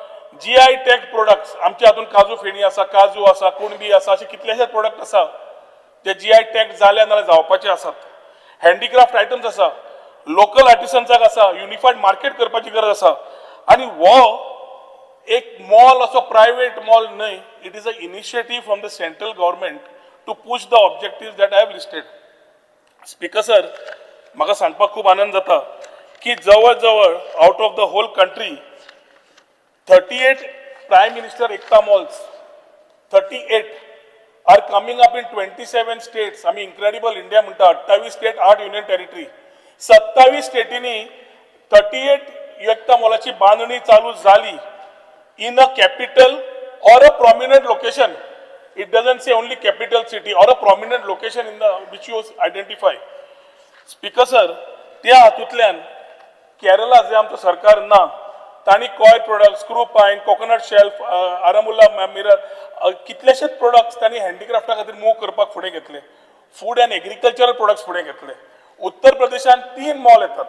GI tag products आमच्या हातून काजू फेणी आसा काजू आसा कुणबी आसा अशे कितलेशेच प्रोडक्ट आसा ते GI टॅग जाले नाल्यार जावपाचे आसात हँडीक्राफ्ट आयटम्स आसा लोकल आर्टिसन्साक आसा युनिफायड मार्केट करपाची गरज आसा आनी हो एक मॉल असो प्रायवेट मॉल न्हय it is a initiative from the central government to push the objectives that I have listed speaker sir म्हाका सांगपाक खूब आनंद जाता की जवळ जवळ out of the whole country 38 prime minister Ekta malls 38 are coming up in 27 states आमी incredible India म्हणटा 28 स्टेट 8 युनियन टेरिटरी 27 स्टेटींनी 38 एकता मॉलाची बांदणी चालू झाली in a capital or a prominent location it doesn't say only capital city or a prominent location in the which you identify speaker sir त्या हातूंतल्यान केरला जे आमचो सरकार ना तांणी कॉयर प्रोडक्ट स्क्रू पायन कोकोनट शेल्फ आरामुल्ला मिरर कितलेशेच प्रोडक्ट्स तांणी हँडीक्राफ्टा खातीर मूव करपाक फुडें घेतले फूड अँड एग्रीकल्चरल प्रोडक्ट्स फुडें घेतले उत्तर प्रदेशान 3 मॉल येतात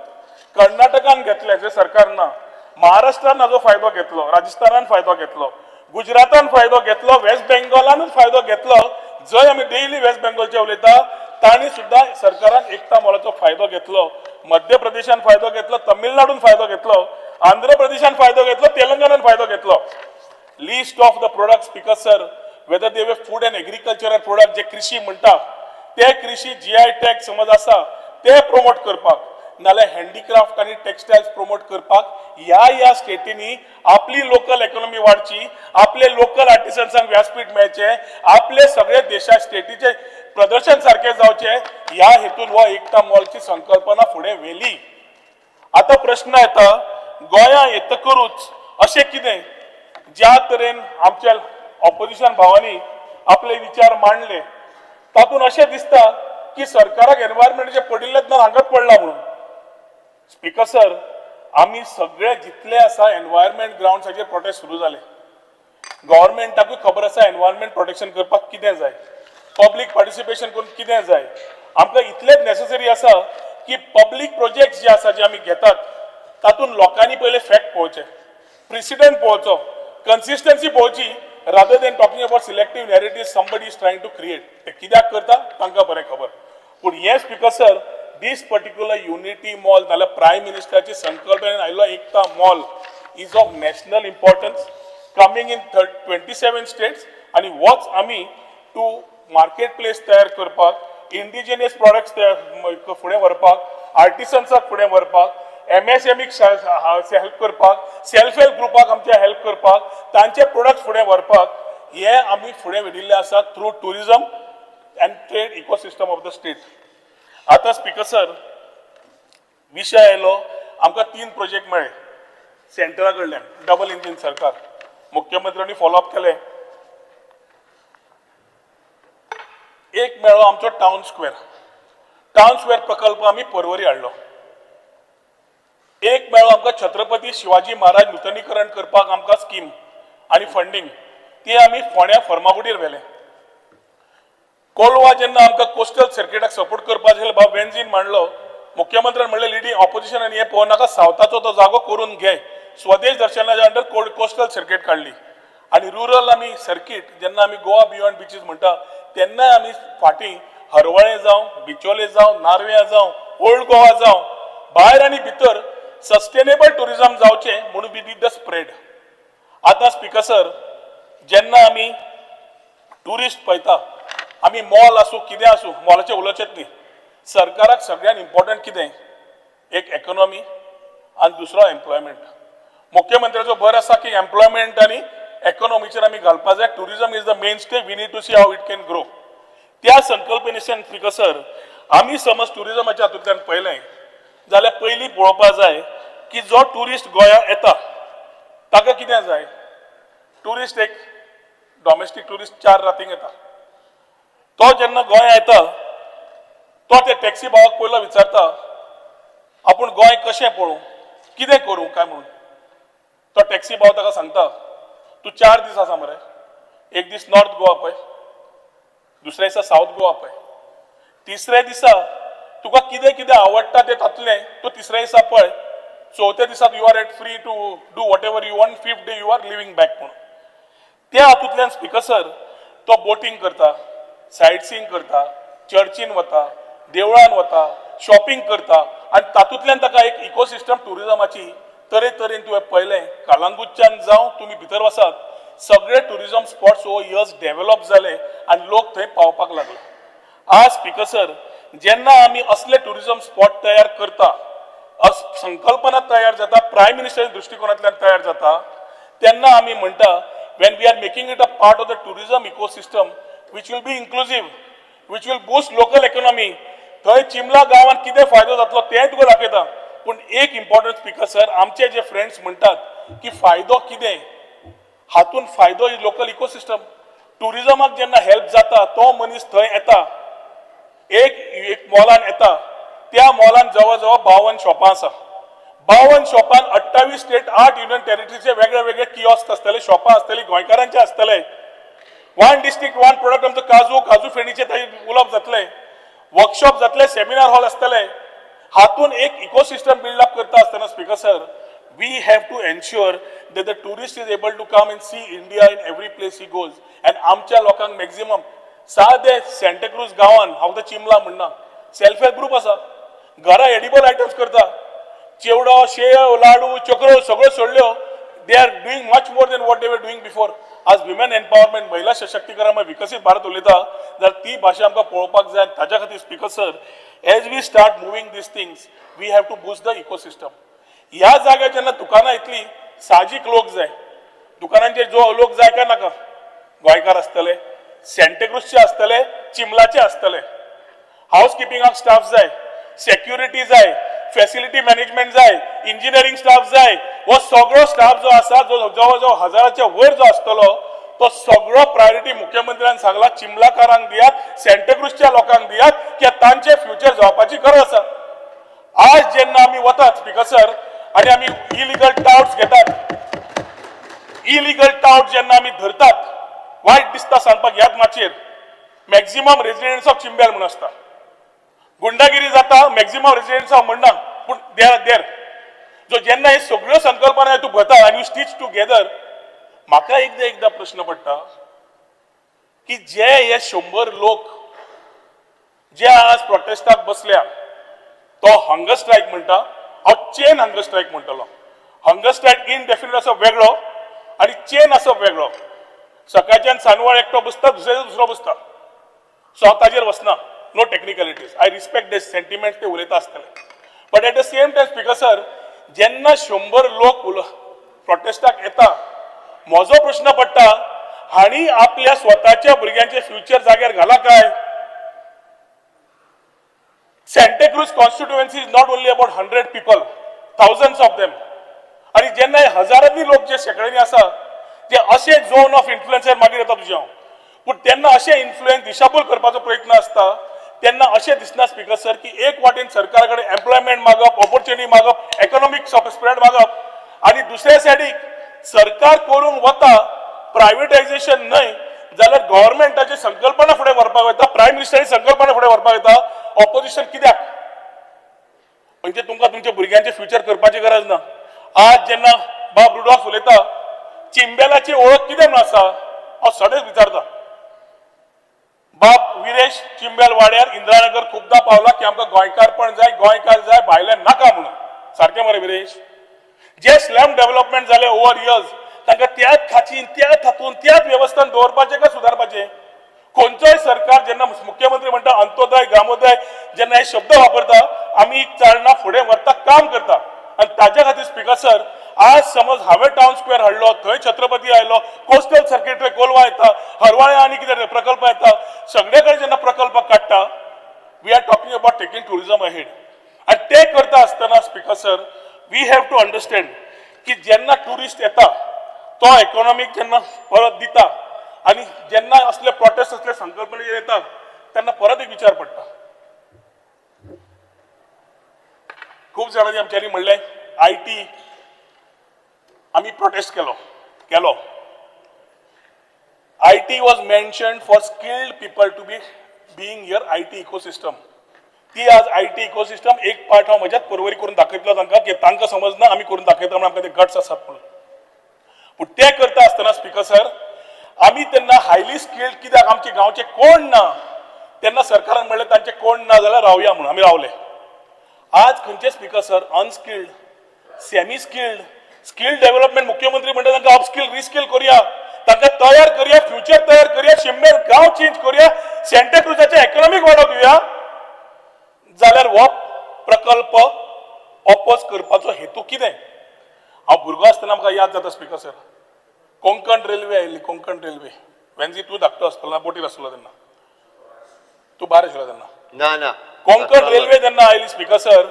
कर्नाटकान घेतले जे सरकार ना महाराष्ट्रान हाजो फायदो घेतलो, राजस्थानान फायदो घेतलो, गुजरातान फायदो घेतलो, वेस्ट बेंगॉलानूच फायदो घेतलो. जंय आमी डेली वेस्ट बेंगॉलचे उलयता तांणी सुद्धा सरकारान एकता मोलाचो फायदो घेतलो. मध्य प्रदेशान फायदो घेतलो, तमिळनाडून फायदो घेतलो, आंध्र प्रदेशान फायदो घेतलो, तेलंगणान फायदो घेतलो. List of the products speaker sir, whether they way food and agricultural product जे कृषी म्हणटा ते कृषी GI टॅग समज आसा ते प्रमोट करपाक, नाल्यार हँडीक्राफ्ट आनी टेक्सटायल्स प्रमोट करपाक ह्या स्टेटींनी आपली लोकल इकॉनॉमी वाडची, आपले लोकल आर्टिसन्सांक व्यासपीठ मेळचे, आपले सगळे देशा स्टेटीचे प्रदर्शन सारखे जावचे, ह्या हेतून हो एकता मॉलची संकल्पना फुडें व्हेली. आता प्रश्न येता, गोंया येतकरूच अशें कितें ज्या तरेन आमच्या ऑपोजिशन भावांनी आपले विचार मांडले तातून अशें दिसता की सरकाराक एनवायरमेंटाचे पडिल्लेच ना हांगाच पडला म्हणून. स्पीकर सर, आमी सगळे जितले आसा एनवायरमेंट ग्राउंड्साचेर प्रोटेस्ट सुरू जाले. गव्हर्मेंटाकूय खबर आसा एनवायरमेंट प्रोटेक्शन करपाक कितें जाय, पब्लीक पार्टिसिपेशन करून कितें जाय. आमकां इतलेच नेसेसरी आसा की पब्लीक प्रोजेक्ट्स जे आसा जे आमी घेतात तातूंत लोकांनी पयले फॅक्ट पळोवचे, प्रेसिडेंट पळोवचो, कन्सिस्टन्सी पळोवची, rather than talking about selective narratives somebody is trying to create. ते कित्याक करता तांकां बरें खबर. पूण हे speaker sir, this particular unity mall नाल्यार प्रायम मिनिस्टराची संकल्पनेन आयिल्लो Ekta mall is of national importance, coming in 27 states, आनी होच आमी टू मार्केट प्लेस तयार करपाक, इंडिजिनियस प्रॉडक्ट्स फुडें व्हरपाक, आर्टिसन्साक फुडें व्हरपाक, MSMEक हेल्प करपाक, सेल्फ हेल्प ग्रुपाक आमच्या हेल्प करपाक, तांचे प्रोडक्ट्स फुडें व्हरपाक हे आमी फुडें व्हेडिल्ले आसा through tourism and trade ecosystem of the state. आता स्पीकर सर, विशय आयलो, आमकां 3 प्रोजेक्ट मेळ्ळे सेंटरा कडल्यान, डबल इंजिन सरकार, मुख्यमंत्र्यांनी फॉलोअप केले. एक मेळ्ळो आमचो टाउन स्क्वेअर प्रकल्प आमी पर्वरी हाडलो. एक मेळ्ळो आमकां छत्रपती शिवाजी महाराज नूतनीकरण करपाक आमकां स्कीम आनी फंडींग, ती आमी फोंड्या फर्मागुडीर व्हेले. कोलवा जेन्ना आमकां कोस्टल सर्किटाक सपोर्ट करपाक आशिल्लो बाब वेन्झीन मांडलो, मुख्यमंत्र्यान म्हणलें लिडींग ऑपोजिशनान हे पळोवं नाका, सावथाचो तो जागो करून घे. स्वदेश दर्शनाच्या अंडर कोस्टल सर्किट काडली आनी रुरल आमी सर्किट जेन्ना आमी गोवा बियॉन्ड बिचीस म्हणटा तेन्ना आमी फाटीं हरवळे जावं, बिचोले जावं, नार्व्या जावं, ओल्ड गोवा जावं, भायर आनी भितर सस्टेनेबल टुरिजम जावचे म्हणून वी डीड द स्प्रेड. आता स्पीकर सर, जेन्ना आमी टुरिस्ट पळयता, आमी मॉल आसूं कितें आसूं, मॉलाचे उलोवचेच न्ही, सरकाराक सगळ्यात इम्पॉर्टंट कितें, एक इकॉनॉमी आनी दुसरो एम्प्लॉयमेंट. मुख्यमंत्र्याचो भर आसा की एम्प्लॉयमेंट आनी इकॉनॉमीचेर आमी घालपाक जाय. Tourism is the main stay, we need to see how it can grow. त्या संकल्पनेच्यान स्पीकर सर, आमी समज टुरिजमाच्या हातूंतल्यान पळयलें जाल्यार पयलीं पळोवपाक जाय की जो टुरिस्ट गोंयांत येता ताका कितें जाय. टुरिस्ट एक डॉमेस्टीक टुरिस्ट 4 रातींक येता, तो जेन्ना गोंयांत येता तो ते टॅक्सी भावाक पयलो विचारता आपूण गोंय कशें पळोवं, कितें करूं काय म्हणून. तो टॅक्सी भाव ताका सांगता, तूं 4 दीस आसा मरे, एक दीस नॉर्थ गोवा पळय, दुसऱ्या दिसा साऊथ गोवा पळय, तिसऱ्या दिसा तुका कितें कितें आवडटा तें तातुंतलें तूं तिसऱ्या दिसा पळय, चवथ्या दिसाक you are at free to do whatever you want, 5th day you are leaving back म्हणून. त्या हातूंतल्यान स्पीकर सर तो बोटिंग करता, सायट सीइंग करता, चर्चीन वता, देवळान वता, शॉपिंग करता आनी तातूंतल्यान ताका एक इकोसिस्टम टुरिजमाची तरेतरेन तुवें पळयलें. कालांगूटच्यान जावं तुमी भितर वसात, सगळे tourism spots over years develop जाले आनी लोक थंय पावपाक लागले. आज स्पीकर सर, जेन्ना आमी असले टुरिजम स्पॉट तयार करता, संकल्पना तयार जाता, प्रायम मिनिस्टर दृष्टिकोनांतल्यान तयार जाता, तेन्ना आमी म्हणटा when we are making it a part of the tourism ecosystem which will be inclusive, which will boost local economy, थंय चिमला गांवांत कितें फायदो जातलो तें तुका दाखयता. पूण एक इम्पॉर्टंट स्पीकर सर, आमचे जे फ्रेंड्स म्हणटात की फायदो कितें, हातून फायदो इज लोकल इकोसिस्टम. टुरिजमाक जेन्ना हेल्प जाता तो मनीस थंय येता, एक मॉलान येता, त्या मॉलान जवळ जवळ 52 शॉपां आसा. 52 शॉपान 28 स्टेट 8 युनियन टेरिटरीचे वेगळे वेगळे किऑस्क आसतले, शॉपां आसतली, गोंयकारांचे आसतले. 1 डिस्ट्रिक्ट 1 प्रोडक्ट आमचो काजू फेणीचे थंय उलोवप जातले, वर्कशॉप जातले, सेमिनार हॉल आसतले. हातून एक इकोसिस्टम बिल्डअप करता आसतना speaker sir, we have to ensure that the tourist is able to come and see India in every place he goes. And आमच्या लोकांक मॅक्झिमम साधे सेंटाक्रूज गांवान हांव तर चिमला म्हणना सेल्फ हेल्प ग्रुप आसा घरा एडिबल आयटम्स करता चिवडो शेव लाडू चक्रो सगळ्यो सोडल्यो they are doing much more than what they were doing before आज विमेन एम्पावरमेंट महिला सशक्तीकरण विकसीत भारत उलयता जाल्यार ती भाशा आमकां पळोवपाक जाय ताच्या खातीर speaker sir as we start moving these things we have to boost the ecosystem ह्या जाग्यार जेन्ना दुकानां येतली साहजीक लोक जाय दुकानांचेर जो लोक जाय काय नाका गोंयकार आसतले सेंटाक्रूजचे आसतले चिमलाचे आसतले हाऊसकीपिंगाक स्टाफ जाय सेक्युरिटी जाय फॅसिलिटी मॅनेजमेंट जाय इंजिनियरिंग स्टाफ जाय हो सगळो स्टाफ जो आसा जो जवळ जवळ हजाराच्या वयर जो आसतलो तो सगळो प्रायोरिटी मुख्यमंत्र्यान सांगला चिमलाकारांक दियात सेंटाक्रूजच्या लोकांक दियात कित्याक तांचे फ्युचर जावपाची गरज आसा आज जेन्ना आमी वतात स्पीकर सर आणि आमी इलिगल टाउट्स घेतात इलिगल टाउट जेन्ना आमी धरतात वायट दिसता सांगपाक ह्याच माचयेर मॅक्झिमम रेजिडेंट्स ऑफ चिंबेल म्हणून आसता गुंडागिरी जाता मॅक्झिमम रेजिडेंट्स ऑफ म्हणना पूण देर जो जेन्ना हे सगळ्यो संकल्पना तूं भरता आनी यू स्टीच टुगेदर म्हाका एकदा प्रश्न पडटा की जे हे 100 लोक जे आज प्रोटेस्टाक बसल्या तो हंगर स्ट्रायक म्हणटा हांव चेन हंगर स्ट्रायक म्हणटलो हंगर स्ट्रायक इनडेफिनीट असो वेगळो आणि चेन असो वेगळो सकाळच्यान सानवाळ एकटो बसता दुसरो बसता सो हांव ताजेर वचना no technicalities I respect the sentiments ते उलयता आसतले but at the same time speaker sir जेन्ना 100 लोक प्रोटेस्टाक येता म्हजो प्रश्न पडटा हांणी आपल्या स्वताच्या भुरग्यांचे फ्युचर जाग्यार घाला काय Santa Cruz constituency is not only about 100 people thousands of them आणि जेन्ना हे हजारांनी लोक जे शेकड्यांनी आसा जे असे झोन ऑफ इन्फ्लुएन्सर मागीर येता तुजें पूण तेन्ना अशें इन्फ्लुएन्स दिशाभूल करपाचो प्रयत्न आसता तेन्ना अशें दिसना स्पीकर सर की एक वाटेन सरकारा कडेन एम्प्लॉयमेंट मागप ऑपॉर्च्युनिटी मागप इकॉनॉमिक स्प्रेड मागप आणि दुसऱ्या सायडीक सरकार करून वता प्रायव्हेटायझेशन न्हय जाल्यार गव्हर्नमेंटाची संकल्पना फुडें व्हरपाक वता प्रायम मिनिस्टराची संकल्पना फुडें व्हरपाक येता ऑपोजिशन कित्याक म्हणजे तुमकां तुमच्या भुरग्यांचे फ्युचर करपाची गरज ना आज जेन्ना बाब रुडॉल्फ उलयता चिंबेलाची ओळख कितें म्हणून आसा हांव सदांच विचारता बाब विरेश चिंबेल वाड्यार इंद्रानगर खूबदां पावला की आमकां गोंयकारपण जाय भायले नाका म्हणून सारकें मरे विरेश जे स्लम डेव्हलपमेंट जाले ओव्हर इयर्स तांकां त्याच खाचीन त्याच हातून त्याच वेवस्थान दवरपाचें काय सुदारपाचें खंयचोय सरकार जेन्ना मुख्यमंत्री म्हणटा अंत्योदय ग्रामोदय जेन्ना हे शब्द वापरता आमी चालना फुडें व्हरता काम करता आणि ताज्या खातीर स्पीकर सर आज समज हांवें टावन स्क्वेअर हाडलो थंय छत्रपती आयलो कोस्टल सर्किटरी कोलवा येता हरवाळे आनी कितें प्रकल्प येता सगळे कडेन जेन्ना प्रकल्प काडटा we are talking about taking tourism ahead आणि ते करता आसतना speaker sir we have to understand की जेन्ना टुरिस्ट येता तो इकॉनॉमीक जेन्ना परत दिता आणि जेन्ना असले प्रोटेस्ट असले संकल्पने येतात त्यांना परत एक विचार पडटा खूप जणांनी आमच्यांनी म्हणलें IT आम्ही प्रोटेस्ट केलो IT was mentioned for skilled people to be being here IT ecosystem ती आज IT इकोसिस्टम एक पार्ट हांव म्हज्याच परवरी करून दाखयतलो तांकां की तांकां समजना आमी करून दाखयता म्हणून आमकां ते गट्स आसात म्हणून पूण ते करता आसतना स्पीकर सर आमी तेन्ना हायली स्किल्ड कित्याक आमचे गांवचे कोण ना तेन्ना सरकारान म्हणलें तांचे कोण ना जाल्यार रावया म्हणून आमी रावले आज खंयचे speaker sir unskilled semi skilled skill development मुख्यमंत्री म्हणटा तांकां अपस्किल रिस्किल करूया तांकां तयार करूया फ्युचर तयार करूया शिंबेर गांव चेंज करूया सेंटाक्रूजाचे इकॉनॉमीक वाडो दिवया जाल्यार हो प्रकल्प ऑपोज करपाचो हेतू कितें हांव भुरगो आसतना म्हाका याद जाता स्पीकर सर कोंकण रेल्वे आयिल्ली कोंकण रेल्वे वेन्जी तूं धाकटो आसतलो बोटीर आसलो तेन्ना तूं भायर आशिल्लो तेन्ना ना कोंकण रेल्वे जेन्ना आयली स्पीकर सर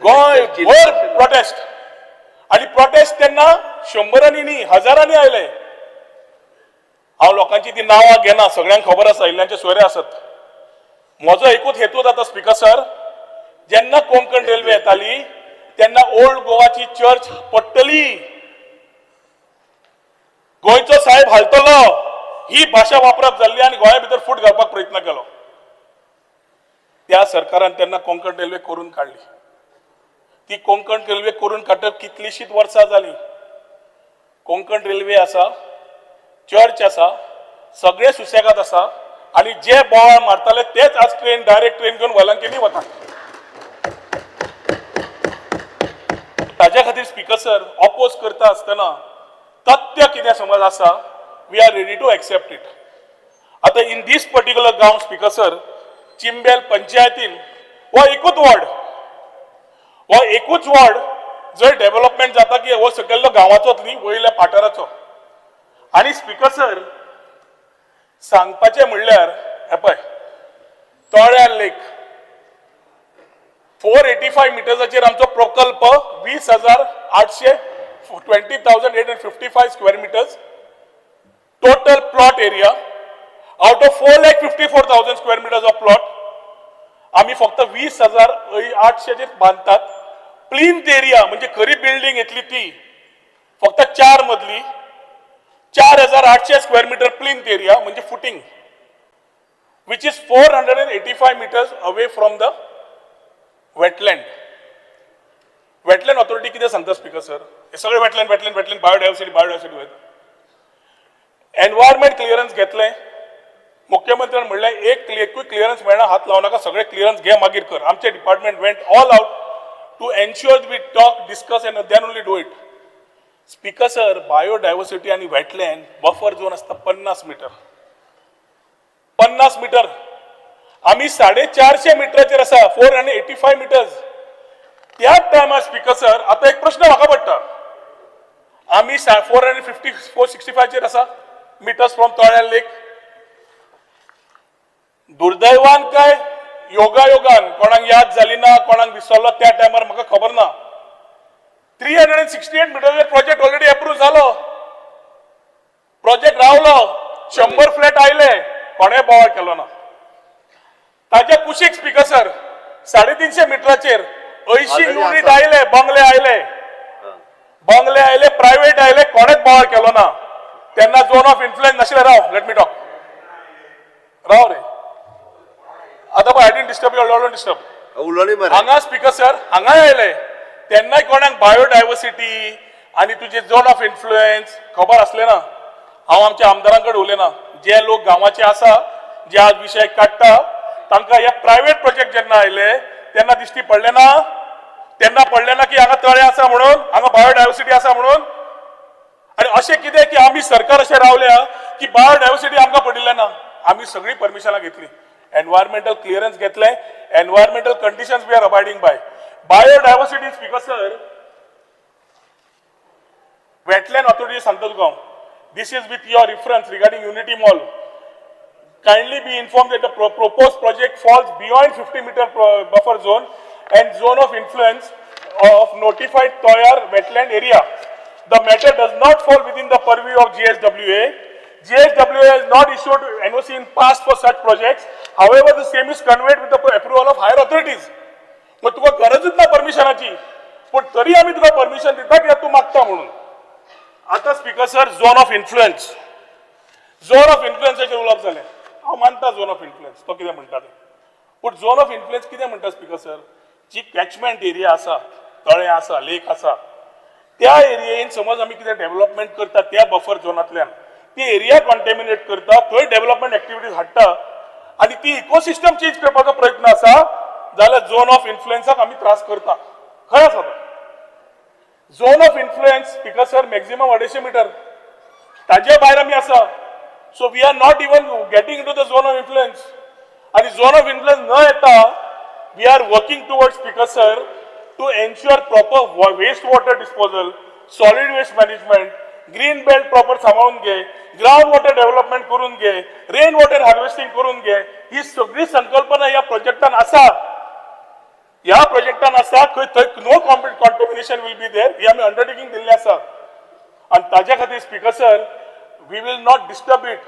गोंय भर प्रोटेस्ट आणि प्रोटेस्ट तेन्ना 100 न्ही हजारांनी आयले हांव लोकांची ती नांवां घेना सगळ्यांक खबर आसा इल्ल्यांचे सोयरे आसत म्हजो एकूच हेतू जाता स्पीकर सर जेन्ना कोंकण रेल्वे येताली तेन्ना ओल्ड गोवाची चर्च पडटली गोंयचो साहेब हालतलो ही भाशा वापरप जाल्ली आनी गोंया भितर फूट घालपाक प्रयत्न केलो त्या सरकारान तेन्ना कोंकण रेल्वे करून काडली ती कोंकण रेल्वे करून काडटक कितलीशीच वर्सां जाली. कोंकण रेल्वे आसा, चर्च आसा, सगळे सुसेगाद आसा आणि जे बोवाळ मारताले तेच आज ट्रेन डायरेक्ट ट्रेन घेऊन वलांकेनी वता. ताज्या खातीर स्पीकर सर ऑपोज करता आसतना तथ्य कितें समज आसा we are ready to accept it. आता इन दीस पर्टिक्युलर गांव स्पीकर सर चिंबेल पंचायतीन हो एकूच वॉर्ड जर डेव्हलपमेंट जाता की हो सगळ्या गांवाचोच न्ही वयल्या पाठाराचो. आणि स्पीकर सर सांगपाचें म्हणल्यार हे पळय तळ्या लेक 485 मिटर्साचेर आमचो प्रकल्प 20,855 square metres total plot area out of 4,54,000 square metres of plot आम्ही फक्त 20,800 बांधतात. प्लिंथ एरिया म्हणजे खरी बिल्डिंग येतली ती फक्त 4 मजली 4,800 स्क्वेअर मीटर प्लिंथ एरिया म्हणजे footing which is 485 meters away from the wetland. Wetland authority कितें सांगता स्पीकर सर हे सगळे वेटलँड बायोडायव्हर्सिटी वयता. एनवायरमेंट क्लियरन्स घेतले मुख्यमंत्र्यान म्हणलें एक क्लियरन्स मेळना हात लावू नाका सगळे क्लियरन्स घे मागीर कर. आमचे department went all out to ensure we talk discuss and then only do it. Speaker sir biodiversity आणि वेटलँड बफर झोन असता 50 मीटर. 50 मीटर आम्ही 450 मीटराचेर आसा 485 मीटर्स. त्याच टायमार स्पीकर सर आता एक प्रश्न म्हाका पडटा आम्ही 465 चेर आसा मीटर्स फ्रॉम तळ्या लेक. दुर्दैवान काय योगायोगान कोणाक याद जाली ना कोणाक विसरलो त्या टायमार म्हाका खबर ना 368 मीटरचे प्रोजेक्ट ऑलरेडी अप्रूव्ह झालो. प्रोजेक्ट रावलो 100 फ्लॅट आयले कोणे बोवाळ केलो ना. ताज्या कुशीक स्पीकर सर 350 मीटराचेर 80 युनिट आयले बंगले आयले प्रायव्हेट आयले कोणेच बोवाळ केलो ना. त्यांना झोन ऑफ इन्फ्लुएन्स नाशिल्ले. राव लेट मी टॉक राव रे आता पळय I didn't disturb you don't disturb उलोवणी मरे हांगा स्पीकर सर हांगा आयले तेन्नाय कोणाक बायोडायव्हर्सिटी आणि तुझे झोन ऑफ इन्फ्लुएन्स खबर असले ना. हांव आमच्या आमदारांकडे उलयना जे लोक गांवाचे आसा जे आज विषय काडटा तांकां हे प्रायव्हेट प्रोजेक्ट जेन्ना आयले तेन्ना दिश्टी पडले ना की हांगा तळे आसा म्हणून हांगा बायोडायव्हर्सिटी आसा म्हणून. आणि अशें कितें की आमी सरकार अशें रावल्या की बायोडायव्हर्सिटी आमकां पडिल्लें ना. आमी सगळी परमिशनां घेतली एनवायरमेंटल क्लियरन्स घेतले environmental conditions we are abiding by. Biodiversity speaker sir wetland authority सांगता तुका this is with your reference regarding Unity Mall. Kindly be informed that the proposed project falls beyond 50 meter buffer zone and zone of influence of notified Toyar wetland area. The matter does not fall within the purview of GSWA. GSWA has not issued NOC in past for such projects. However, the same is conveyed with the approval of higher authorities. मग तुका गरजच ना परमिशनाची पण तरी आम्ही तुका permission दिता की तू मागता म्हणून. आता स्पीकर सर झोन ऑफ इन्फ्लुएन्साचे उलोवप जालें. हांव मानता झोन ऑफ इन्फ्लुएन्स तो कितें म्हणटा तें पूण झोन ऑफ इन्फ्लुएन्स कितें म्हणटा स्पीकर सर जी कॅचमेंट एरिया आसा तळें आसा लेक आसा त्या एरियेन समज आमी कितें डेव्हलपमेंट करता त्या बफर झोनांतल्यान ती एरिया कॉन्टेमिनेट करता थंय डेव्हलपमेंट एक्टिविटीज हाडटा आनी ती इकोसिस्टम चेंज करपाचो प्रयत्न आसा जाल्यार झोन ऑफ इन्फ्लुएन्साक आमी त्रास करता. खंय आसा तो zone of influence speaker sir maximum 250 metre ताजे भायर आमी आसा. So we are not even getting into the zone of influence आणि झोन ऑफ इन्फ्लुएन्स न येता we are working towards speaker sir to ensure proper waste water disposal solid waste management green belt proper सांभाळून घे ground water development करून घे rain water harvesting करून घे ही सगळी संकल्पना या प्रोजेक्टान आसा. ह्या प्रोजेक्टान आसा थंय no contamination will be there ही आमी अंडरटेकिंग दिल्लें आसा आनी ताज्या खातीर speaker sir we will not disturb it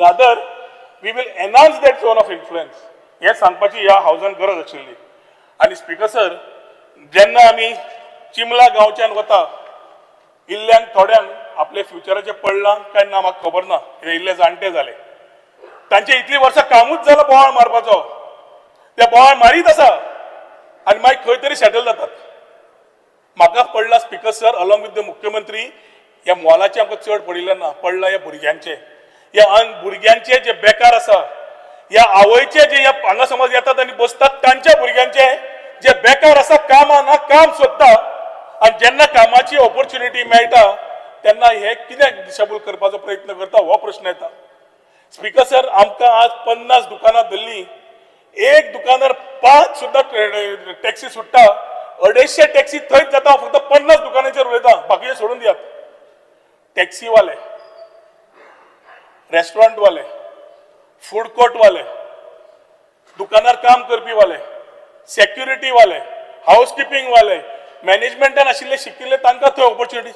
rather we will enhance that zone of influence हें सांगपाची ह्या हावजान गरज आशिल्ली. आनी स्पीकर सर जेन्ना आमी चिमला गांवच्यान वता इल्ल्यांक थोड्यांक आपले फ्युचराचें पडलां काय ना म्हाका खबर ना हे इल्ले जाणटे जाले तांचे इतलीं वर्सां कामूच जालां बोवाळ मारपाचो ते बोवाळ मारीत आसा आनी मागीर खंय तरी सेटल जातात. म्हाका पडला speaker sir along with the मुख्यमंत्री ह्या मॉलाचे आमकां चड पडिल्ले ना, पडला ह्या भुरग्यांचे, ह्या भुरग्यांचे जे बेकार आसा, ह्या आवयचे जे हांगा समज येतात आनी बसतात तांच्या भुरग्यांचे जे बेकार आसा, कामां ना, काम सोदता आनी जेन्ना कामाची ऑपॉर्च्युनिटी मेळटा तेन्ना हे कित्याक डिसेबल करपाचो प्रयत्न करता हो प्रश्न येता. स्पीकर सर आमकां आज 50 दुकानां धरली, एक दुकानार 5 सुद्दां टॅक्सी सुट्टा, 250 टॅक्सी थंयच जाता, फक्त 50 दुकानांचेर उलयता, बाकीचे सोडून दियात. टॅक्सीवाले, रेस्टॉरंटवाले, फूड कोर्टवाले, दुकानार काम करपी वाले, सेक्युरिटी वाले, हाऊसकीपिंग वाले, मॅनेजमेंटान आशिल्ले शिकिल्ले तांकां थंय ऑपॉर्च्युनिटीज,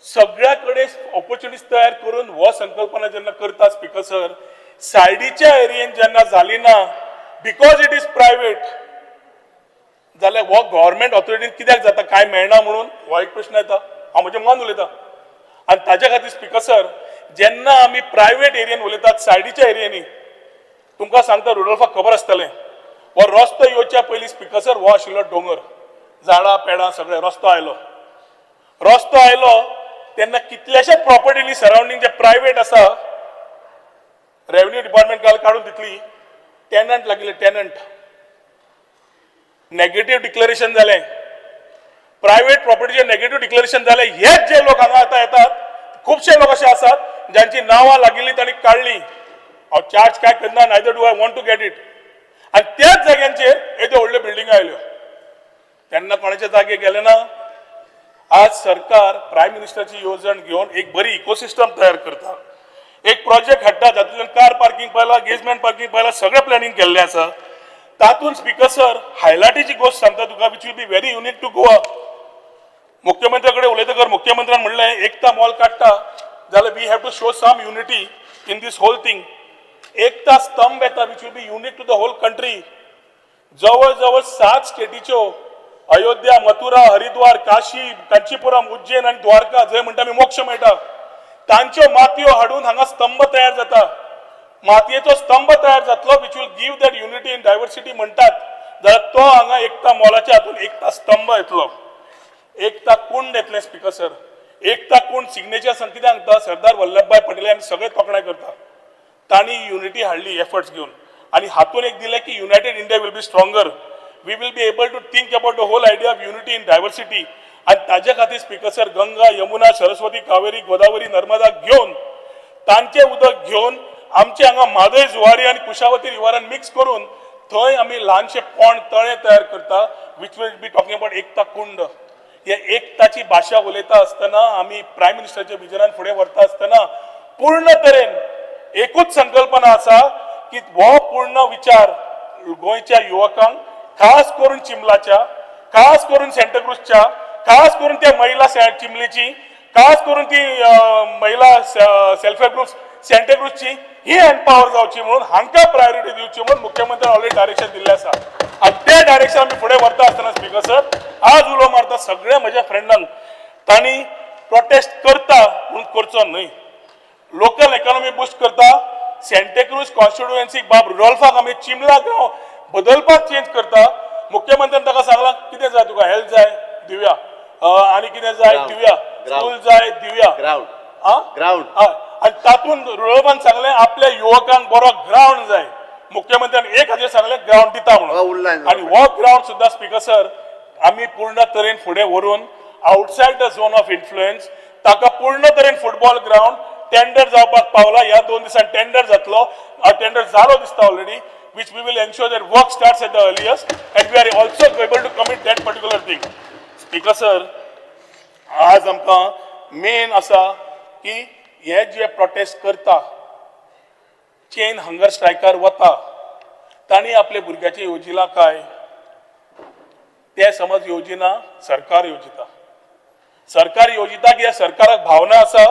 सगळ्या कडेन ऑपॉर्च्युनिटीज तयार करून हो संकल्पना जेन्ना करता स्पीकर सर, सायडीच्या एरियेन जेन्ना जाली ना बिकॉज इट इज प्रायव्हेट, जाल्यार हो गव्हर्मेंट ऑथॉरिटीन कित्याक जाता, काय मेळना म्हणून हो एक प्रश्न येता. हांव म्हजें मन उलयतां आनी ताज्या खातीर स्पीकर सर जेन्ना आमी प्रायव्हेट एरियेन उलयतात, सायडीच्या एरियेनी, तुमकां सांगता रुडोल्फाक खबर आसतलें, हो रस्तो येवच्या पयलीं स्पीकर सर हो आशिल्लो डोंगर, झाडां पेडां सगळें, रस्तो आयलो तेन्ना कितल्याशाच प्रॉपर्टीनी सरावंडींग जे प्रायव्हेट आसा, रेव्हेन्यू डिपार्टमेंट काडून दितली, टेनंट लागले, टेनंट नेगेटिव्ह डिक्लेरेशन जालें, प्रायव्हेट प्रॉपर्टीचे नेगेटिव्ह डिक्लेरेशन जालें. हेच जे लोक हांगा आतां येतात, खुबशे लोक असे आसात ज्यांची नांवां लागिल्ली तांणी काडली, हांव चार्ज काय करना, neither do I want to get it, आनी त्याच जाग्यांचेर येद्यो व्हडल्यो बिल्डिंगा आयल्यो, तेन्ना कोणाचे जागे गेले ना. आज सरकार प्रायम मिनिस्टरची येवजण घेवन एक बरी इकोसिस्टम तयार करता, एक प्रोजेक्ट हाडटा, जातूंतल्यान कार पार्किंग पयला, गेजमेंट पार्किंग पयला, सगळें प्लॅनिंग केल्लें आसा. तातूंत स्पीकर सर हायलायटीची गोष्ट सांगता तुका, which will be very unique to Goa. मुख्यमंत्री कडेन उलयतकर मुख्यमंत्र्यान म्हणलें एकता मॉल काडटा जाल्यार we have to show some unity in this whole thing. Ekta Stambh येता which will be unique to the whole country. जवळ जवळ 7 स्टेटीच्यो, अयोध्या, मथुरा, हरिद्वार, काशी, कांचीपुरम, उज्जैन आणि द्वारका, जंय म्हणटा आमी मोक्ष मेळटा, तांच्यो मातयो हाडून हांगा स्तंभ तयार जाता. मातयेचो स्तंभ तयार जातलो which will give that unity in diversity म्हणटात, जाल्यार तो हांगा एकता मॉलाच्या हातून एकता स्तंभ येतलो, एकता कुंड येतले. स्पीकर सर एकता कुंड सिग्नेचर कित्याक सांगता, सरदार वल्लभभाई पटेल आमी सगळे तोखणाय करता, तांणी युनिटी हाडली एफर्ट्स घेवन, आनी हातून एक दिलें की united India will be stronger. We will be able to think about the whole idea of unity in diversity. आनी ताजे खातीर स्पीकर सर गंगा, यमुना, सरस्वती, कावेरी, गोदावरी, नर्मदा घेवन, तांचे उदक घेवन आमचे हांगा म्हादय, जुवारी आनी कुशावती रिवरान मिक्स करून थंय आमी ल्हानशे पोंड तळे तयार करता which will be talking about Ekta Kund. हे एकताची भाशा उलयता आसतना, आमी प्रायम मिनिस्टरच्या विजनान फुडें व्हरता आसतना पूर्ण तरेन एकूच संकल्पना आसा की हो पूर्ण विचार गोंयच्या युवकांक, खास करून चिंबलाच्या, खास करून सेंटाक्रुजच्या, खास करून त्या महिला चिंबलीची, खास करून ती महिला सेल्फ हेल्प ग्रुप्स सेंटाक्रुजची ही एम्पावर जावची म्हणून हांकां प्रायोरिटी दिवची म्हणून मुख्यमंत्र्यान ऑलरेडी डायरेक्शन दिल्लें आसा. आनी तें डायरेक्शन आमी फुडें व्हरता आसतना स्पीकर सर आज उलो मारता सगळ्या म्हज्या फ्रेंडांक, तांणी प्रोटेस्ट करता म्हणून करचो न्हय, लोकल इकॉनॉमी बूस्ट करता. सेंटाक्रुज कॉन्स्टिट्युएन्सीक बाब रुडोल्फाक आमी चिंबला गांव बदलपाक चेंज करता. मुख्यमंत्र्यान ताका सांगलां कितें जाय तुका, हेल्थ जाय दिवया, आनी कितें जाय दिवया, स्कूल जाय दिवया, ग्राउंड आनी तातूंत रुडोल्फान सांगलें आपल्या युवकांक बरो ग्राउंड जाय. मुख्यमंत्र्यान एक हाजेर सांगलें ग्राउंड दिता म्हणून, आनी हो ग्राउंड सुद्दां स्पीकर सर आमी पूर्ण तरेन फुडें व्हरून outside the zone of influence ताका पूर्ण तरेन फुटबॉल ग्राउंड टेंडर जावपाक पावला. ह्या 2 दिसान टेंडर जातलो, टेंडर जालो दिसता already, which we will ensure that work starts at the earliest and we are also able to commit that particular thing. Speaker sir, आज आमकां मेन आसा की हे जे प्रोटेस्ट करता, चेन हंगर स्ट्रायकार वता, तांणी आपल्या भुरग्याचें येवजिलां काय, ते समज येवजिना सरकार येवजिता. सरकार येवजिता की ह्या सरकाराक भावना आसा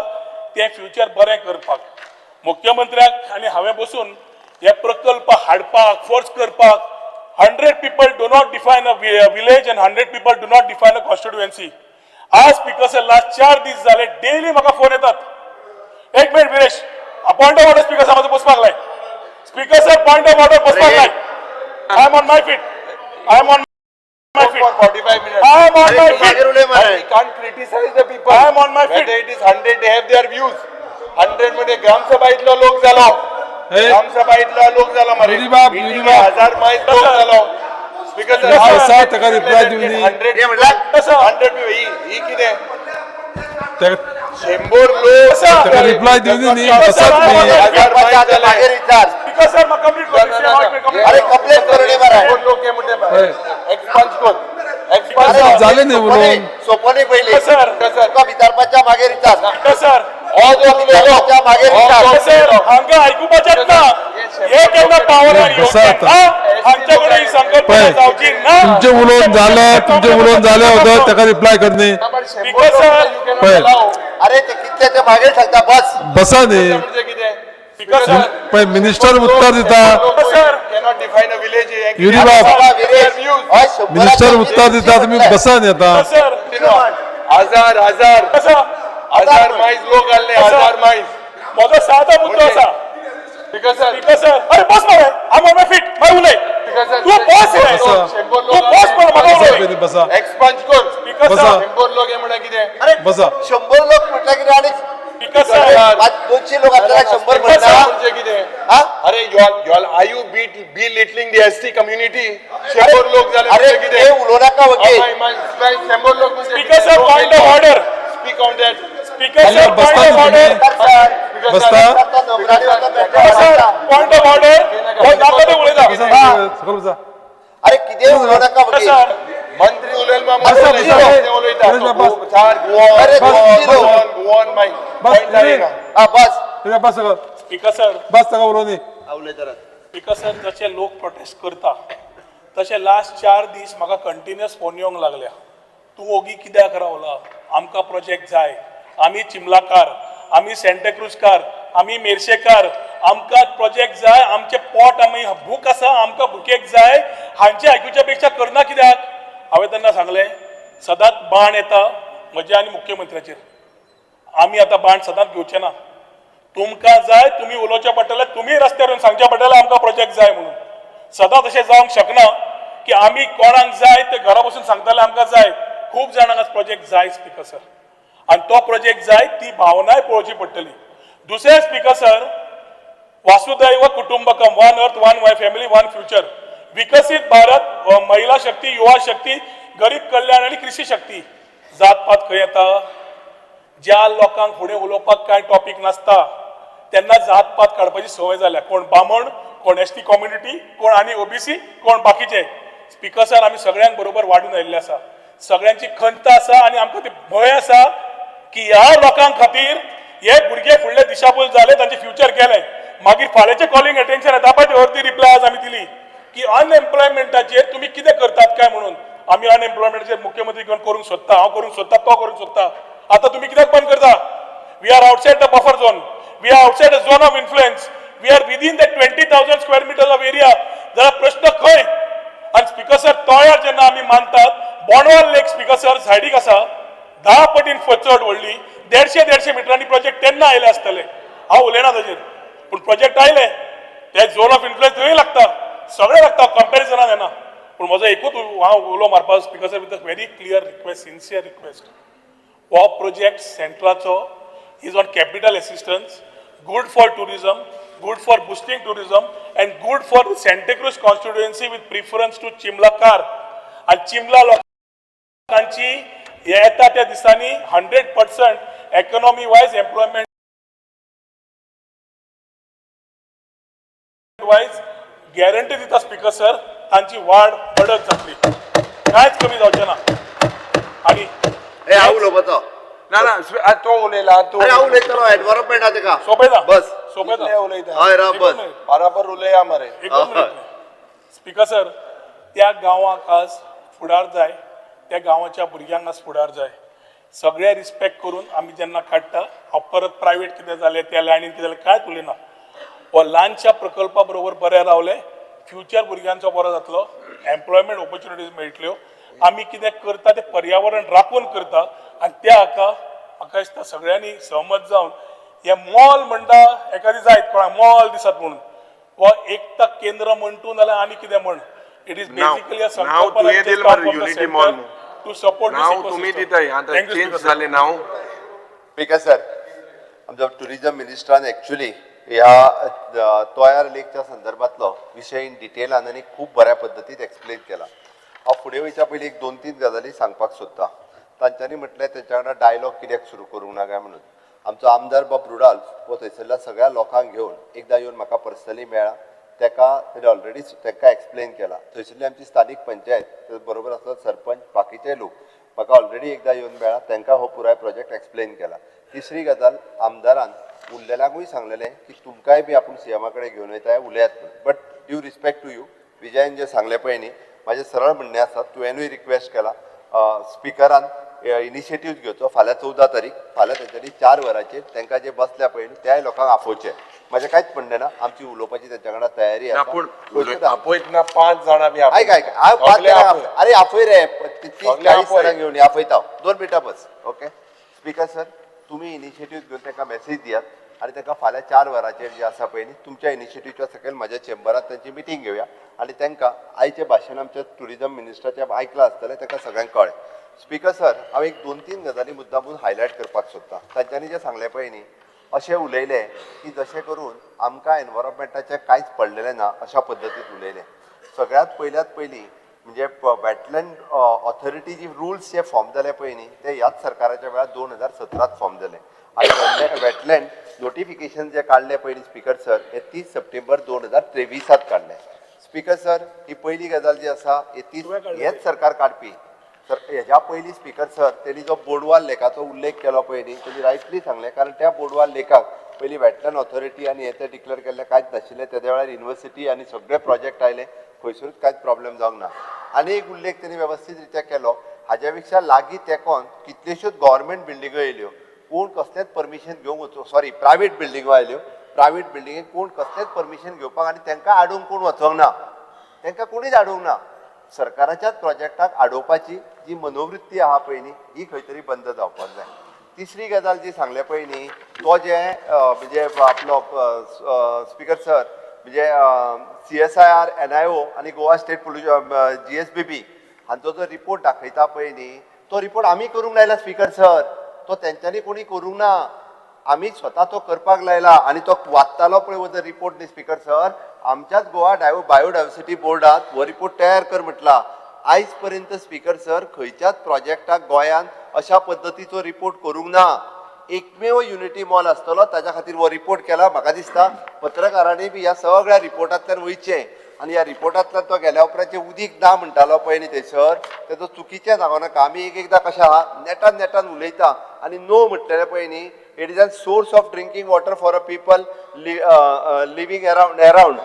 तें फ्युचर बरें करपाक. मुख्यमंत्र्याक आनी हांवें बसून हे प्रकल्प हाडपाक, फोर्स करपाक, 100 people do not define a village and 100 people do not define a constituency. आज स्पीकर सर लास्ट 4 दीस जाले डेली म्हाका फोन येतात. एक minute Viresh, point of order speaker sir म्हाजो बसपाक लाय. Speaker sir point of order बसपाक लाय. I am on my feet. feet. for 45 minutes. I am on my अरे, मागे feet. रुले मारे. We can't criticize the people. I am on my feet. Whether it is 100, they have their views. 100 मध्ये ग्रामसभा इथला लोक झालो. ग्रामसभा इथला लोक झाला मरे. Meeting में 1000 माईस लोक झालो. Speaker sir, Yes, sir. ताका reply दिवनी. 100 हे म्हटलं कसं? 100 ही किती? ताका 100 लोक रिप्लाय दिली न्ही कसं? बसात न्ही. सरपंचाचे मागे रिचार्ज Speaker sir, मग complete करू. विषय मागे complete अरे करू. कंप्लेंट करू नये बरं 100 लोक हे म्हणते एक्सपांज कर. एक्सपांज अरे, झाले नाही बोलून. सोपं पहिले कसं? तुका विदर्भाच्या मागे रिचार्ज Speaker sir, विदर्भाच्या मागे रिचार्ज सर हांगा आयकुपाचेत ना हे केन्ना पावरान बसा येवंक आता. हांच्या कडेन ही संकल्पना पळय जावची ना तुमचे उलोवन झाले होतं ताका रिप्लाय करणे Speaker sir, पळय अरे ते कितले ते मागे सांगता बस बसा न्ही म्हणजे किती? Speaker sir, पळय मिनिस्टर उत्तर दिता sir cannot define a village. युनिबाब बाबा, विरेश, अय, शंभराच्या मिनिस्टर उत्तर दिता तुम्ही बसा न्ही आता सर हजार कसं हजार माईस लोक आले. हजार माईस. म्हजो सादा मुद्दो आसा Speaker sir, Speaker sir, अरे बस मरे आम ऑन माय फीट माय उलय Speaker sir, तू बस रे बसा. तू बस मरे म्हाका बसा उलय पयलीं बसा एक्सपांज कर. Speaker बसा. sir, 100 लोक हे म्हणा किती? अरे बसा 100 लोक म्हटलं की आणि Speaker sir, 200 लोक आपल्याला 100 बसा म्हणता म्हणजे किती? हा? अरे you are you be littling the ST community. 100 लोक झाले अरे म्हणजे ते किती? उलो नका वगे 100 लोक म्हणजे Speaker sir, point of order. Speak on that. Speaker sir, अरे, बसता point of ना order. तुम्ही. बसता Speaker sir, point of order. हो नाका ते उलयता सकल बसा अरे किती उलो नका वगे सर मंत्री उलेल मा बसा, बसा. अरे, बस. गोवन माई बस, पॉइंट आहे ना. हा बस बस सकल Speaker sir, बस ताका उलोवनी Speaker sir, जशे लोक प्रोटेस्ट करता तशे लास्ट 4 दीस म्हाका कंटिन्युअस फोन येवंक लागल्या तूं ओगी कित्याक रावला आमकां प्रोजेक्ट जाय आमी चिमलाकार आमी सेंटेक्रुजकार आमी मेर्शेकार आमकां प्रोजेक्ट जाय आमचे पोट आमी भूक आसा आमकां भुकेक जाय हांचे आयकुच्या पेक्षा करना कित्याक हांवें तेन्ना सांगलें सदांच बाण येता म्हजे आनी मुख्यमंत्र्याचेर आमी आतां बाण सदांच घेवचे ना तुमकां जाय तुमी उलोवचें पडटलें तुमी रस्त्यार येवन सांगचें पडटलें आमकां प्रोजेक्ट जाय म्हणून सदां तशें जावंक शकना की आमी कोणाक जाय ते घरा बसून सांगतले आमकां जाय खूब जाणांक प्रोजेक्ट जाय स्पीकर सर आनी तो प्रोजेक्ट जाय ती भावनाय पळोवची पडटली दुसरें स्पीकर सर वासुदैव कुटुंबकम one earth one family one future विकसीत भारत महिला शक्ती युवा शक्ती गरीब कल्याण आणि कृषी शक्ती जातपात खंय येता ज्या लोकांक फुडें उलोवपाक कांय टॉपिक नासता त्यांना जातपात काडपाची संवय जाल्या कोण बामण कोण एसटी कम्युनिटी कोण आनी ओबीसी कोण बाकीचे स्पीकर सर आमी सगळ्यांक बरोबर वाडून आयिल्ले आसा सगळ्यांची खंत आसा आनी आमकां ती भंय आसा की ह्या लोकांक खातीर हे भुरगे फुडले दिशाभूल जाले तांचे फ्युचर गेले मागीर फाल्यांचे कॉलिंग अटेन्शन येता पळय ती अर्दी रिप्लाय आज आमी दिली की अनएम्प्लॉयमेंटाचेर तुमी कितें करतात काय म्हणून आमी अनएम्प्लॉयमेंटाचेर मुख्यमंत्री घेवन करूंक सोदता हांव करूंक सोदता तो करूंक सोदता आतां तुमी कित्याक बंद करता we are outside the buffer zone we are outside the zone of influence we are within the 20,000 square metres of area जाल्यार प्रश्न खंय आनी स्पीकर सर तळ्यार जेन्ना आमी मानतात बोंडवाल लेक स्पीकर सर सायडीक आसा 10 पटीन चड व्हडली 150 मिटरांनी प्रोजेक्ट तेन्ना आयले आसतले हांव उलयना ताजेर पूण प्रोजेक्ट आयले ते झोन ऑफ इन्फ्लुएन्स थंय लागता सगळें लागता कंपॅरिजनान येना पूण म्हजो एकूच हांव उलो मारपाक speaker sir with a very clear request sincere request हो प्रोजेक्ट सेंट्राचो is on capital assistance good for tourism, good for boosting tourism, and good for the Santa Cruz constituency with preference to Chimlakar. And Chimla लोकांची येता त्या दिसांनी 100% economy wise, employment wise guarantee दिता speaker sir तांची वाढ बडत जातली कांयच कमी जावचें ना आणि हे हांव उलोवपाचो ना तो उलयला तो अरे हांव उलयतलो एनवायरमेंट आहा तेका सोपयता बस सोपयता उलयता हय राव बस बराबर उलया मरे स्पीकर सर त्या गांवाक आज फुडार जाय त्या गांवाच्या भुरग्यांक आज फुडार जाय सगळे रिस्पेक्ट करून आमी जेन्ना काडटा हांव परत प्रायवेट कितें जालें त्या लायनीन कितें जालें कांयच उलयना हो ल्हानशा प्रकल्पा बरोबर बरें रावले फ्युचर भुरग्यांचो बरो जातलो एम्प्लॉयमेंट ऑपॉर्च्युनिटीज मेळटल्यो आमी कितें करता तें पर्यावरण राखून करता आनी त्या हाका म्हाका दिसता सगळ्यांनी सहमत जावन हे मॉल म्हणटा एखादी जायत कोणाक मॉल दिसत म्हणून वा एकता केंद्र म्हणटू नाल्यार आनी कितें म्हण It is Now- basically a now sankalpa तुये that दिल just come मरे from the unity center mall. to support this नाव तुम्ही ecosystem. दिताय आता Thank you, चेंज Speaker. झाले नाव स्पीकर सर आमच्या टुरिझम मिनिस्टरान ऍक्च्युली ह्या तोयार लेकच्या संदर्भातलो विषय इन डिटेलान आनी खूब बऱ्या पद्दतीन एक्सप्लेन केला हांव फुडें वयच्या पयलीं एक 2-3 गजाली सांगपाक सोदतां तांच्यांनी म्हटलें तेंच्या वांगडा डायलॉग कित्याक सुरू करूंक ना काय म्हणून आमचो आमदार बाब रुडाल्फ हो थंयसरल्या सगळ्या लोकांक घेवन एकदां येवन म्हाका पर्सनली मेळ्ळा तेका तेणें ऑलरेडी तेका एक्सप्लेन केला थंयसरली आमची स्थानीक पंचायत ते बरोबर आसलो सरपंच बाकीचे लोक म्हाका ऑलरेडी एकदां येवन मेळ्ळा तांकां हो पुराय प्रोजेक्ट एक्सप्लेन केला तिसरी गजाल आमदारान उरलेल्यांकूय सांगलेलें की तुमकांय बी आपूण सीएमा कडेन घेवन वयता उलयात but due respect to you विजयान जें सांगलें पळय न्ही म्हाजें सरळ म्हणणें आसा तुवेंनूय रिक्वेस्ट केला स्पिकरान इनिशिएटीव घेवचो फाल्यां 14 तारीख फाल्यां तेंच्यांनी 4 वरांचेर तांकां जे बसल्या पळय न्ही त्याय लोकांक आपोवचे म्हजें कांयच म्हणणें ना आमची उलोवपाची तेंच्या वांगडा तयारी आसा पूण आपयत ना 5 जाणां बी आयक आयक हांव 5 जाणां अरे आपय रे 30-40 जाणांक घेवन या आपयता 2 मिनटां बस ओके स्पीकर सर तुमी इनिशिएटीव घेवन तांकां मेसेज दियात आनी तांकां फाल्यां 4 वरांचेर जे आसा पळय न्ही तुमच्या इनिशिएटीवच्या सकयल म्हाज्या चेंबरांत तांची मिटींग घेवया आनी तांकां आयचें भाशण आमच्या टुरिझम मिनिस्टराचें आयकलां आसतलें ताका सगळ्यांक कळ्ळें स्पीकर सर हांव एक 2-3 गजाली मुद्दामून हायलायट करपाक सोदतां तांच्यांनी जें सांगलें पळय न्ही अशें उलयलें की जशें करून आमकां एनवायरमेंटाचें कांयच पडलेलें ना अशा पद्दतीन उलयलें सगळ्यांत पयलीं म्हणजे वेटलँड ऑथॉरिटी जी रुल्स जे फॉर्म जाले पळय न्ही ते ह्याच सरकाराच्या वेळार 2017 फॉर्म जाले आनी वेटलँड नोटिफिकेशन जे काडलें पळय न्ही स्पीकर सर हे 30 सप्टेंबर 2023 काडलें स्पीकर सर ही पयली गजाल जी आसा हेच सरकार काडपी सर हेज्या पयलीं स्पीकर सर तेणी जो बोडवाल लेखाचो उल्लेख केलो पळय न्ही तेणी रायटली सांगलें कारण त्या बोडवाल लेखाक पयलीं वेटलँड ऑथॉरिटी आनी हे ते डिक्लेअर केल्लें कांयच नाशिल्लें तेद्या वेळार युनिवर्सिटी आनी सगळे प्रोजेक्ट आयले खंयसरूच कांयच प्रॉब्लेम जावंक ना आनी एक उल्लेख तेणी वेवस्थीत रित्या केलो हाज्या पेक्षा लागीं तेकोन कितल्योश्योच गव्हर्मेंट बिल्डिंगो येयल्यो कोण कसलेंच परमिशन घेवंक वचूं सॉरी प्रायवेट बिल्डिंगो आयल्यो प्रायवेट बिल्डिंगेक कोण कसलेंच परमिशन घेवपाक आनी तांकां आडोवंक कोण वचोंक ना तांकां कोणीच आडोवंक ना सरकाराच्याच प्रोजेक्टाक आडोवपाची जी मनोवृत्ती आहा पळय न्ही ही खंय तरी बंद जावपाक जाय तिसरी गजाल जी सांगलें पळय न्ही तो जे म्हणजे आपलो स्पीकर सर म्हणजे CSIR NIO आनी गोवा स्टेट पोल्युशन GSBB हांचो जो रिपोर्ट दाखयता पळय न्ही तो रिपोर्ट आमी करूंक लायला स्पीकर सर तो तेंच्यांनी कोणी करूंक ना आमी स्वता तो करपाक लायला आनी तो वाचतालो पळय जो रिपोर्ट न्ही स्पीकर सर आमच्याच गोवा बायोडायवर्सिटी बोर्डात हो रिपोर्ट तयार कर म्हटला आयज पर्यंत स्पीकर सर खंयच्याच प्रोजेक्टाक गोंयांत अशा पद्दतीचो रिपोर्ट करूंक ना एकमेव युनिटी मॉल आसतलो ताच्या खातीर हो रिपोर्ट केला म्हाका दिसता पत्रकारांनी बी ह्या सगळ्या रिपोर्टांतल्यान वयचें आनी ह्या रिपोर्टांतल्यान तो गेल्या उपरांत उदीक ना म्हणटालो पळय न्ही थंयसर तेजो चुकीचें जावं नाका आमी एकदां कशें आहा नेटान उलयता आनी नो म्हटलेलें पळय न्ही it is a source of drinking water for a people living around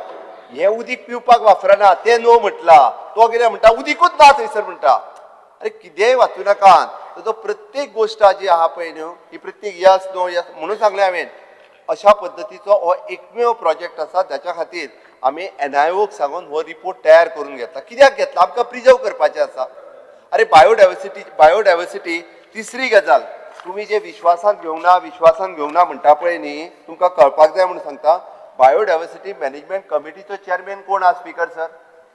हें उदीक पिवपाक वापरना तें नो म्हटला तो कितें म्हणटा उदीकूच ना थंयसर म्हणटा अरे कितेंय वाचूं नाका ताजो प्रत्येक गोश्ट जी आहा पळय न्हू ही प्रत्येक यस नो यस म्हणून सांगलें हांवें अशा पद्दतीचो हो एकमेव प्रोजेक्ट आसा जाच्या खातीर आमी NIOक सांगून हो रिपोर्ट तयार करून घेतला कित्याक घेतला आमकां प्रिजर्व करपाचें आसा अरे बायोडायवर्सिटी तिसरी गजाल तुमी जे विश्वासान घेवंक ना म्हणटा पळय न्ही तुमकां कळपाक जाय म्हणून सांगता बायोडायवर्सिटी मॅनेजमेंट कमिटीचो चेअरमॅन कोण आहा स्पीकर सर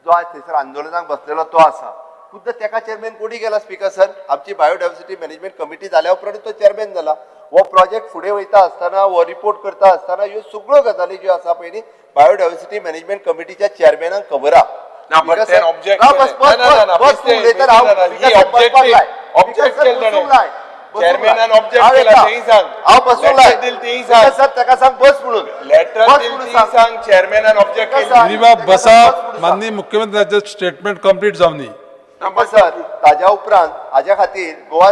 जो आज थंयसर आंदोलनाक बसलेलो तो आसा खुद्द तेका चेअरमॅन कोणी गेला स्पीकर सर आमची बायोडायवर्सिटी मॅनेजमेंट कमिटी जाल्या उपरांत तो चेअरमॅन जाला हो प्रोजेक्ट फुडें वयता आसतना हो रिपोर्ट करता आसतना ह्यो सगळ्यो गजाली ज्यो आसा पळय न्ही बायोडायवर्सिटी मॅनेजमेंट कमिटीच्या चेअरमॅनाक खबर आहा ना but then object चेअरमॅनान ऑब्जेक्ट केला तेही सांग हांव बसूंक लेटर दिल तेही सांग सर ताका सांग बस म्हणून लेटर दिल तेही सांग चेअरमॅनान ऑब्जेक्ट केली तुम्ही बाब बसा माननीय मुख्यमंत्र्यांचे स्टेटमेंट कंप्लीट जावनी सर ताज्या उपरांत हाज्या खातीर गोवा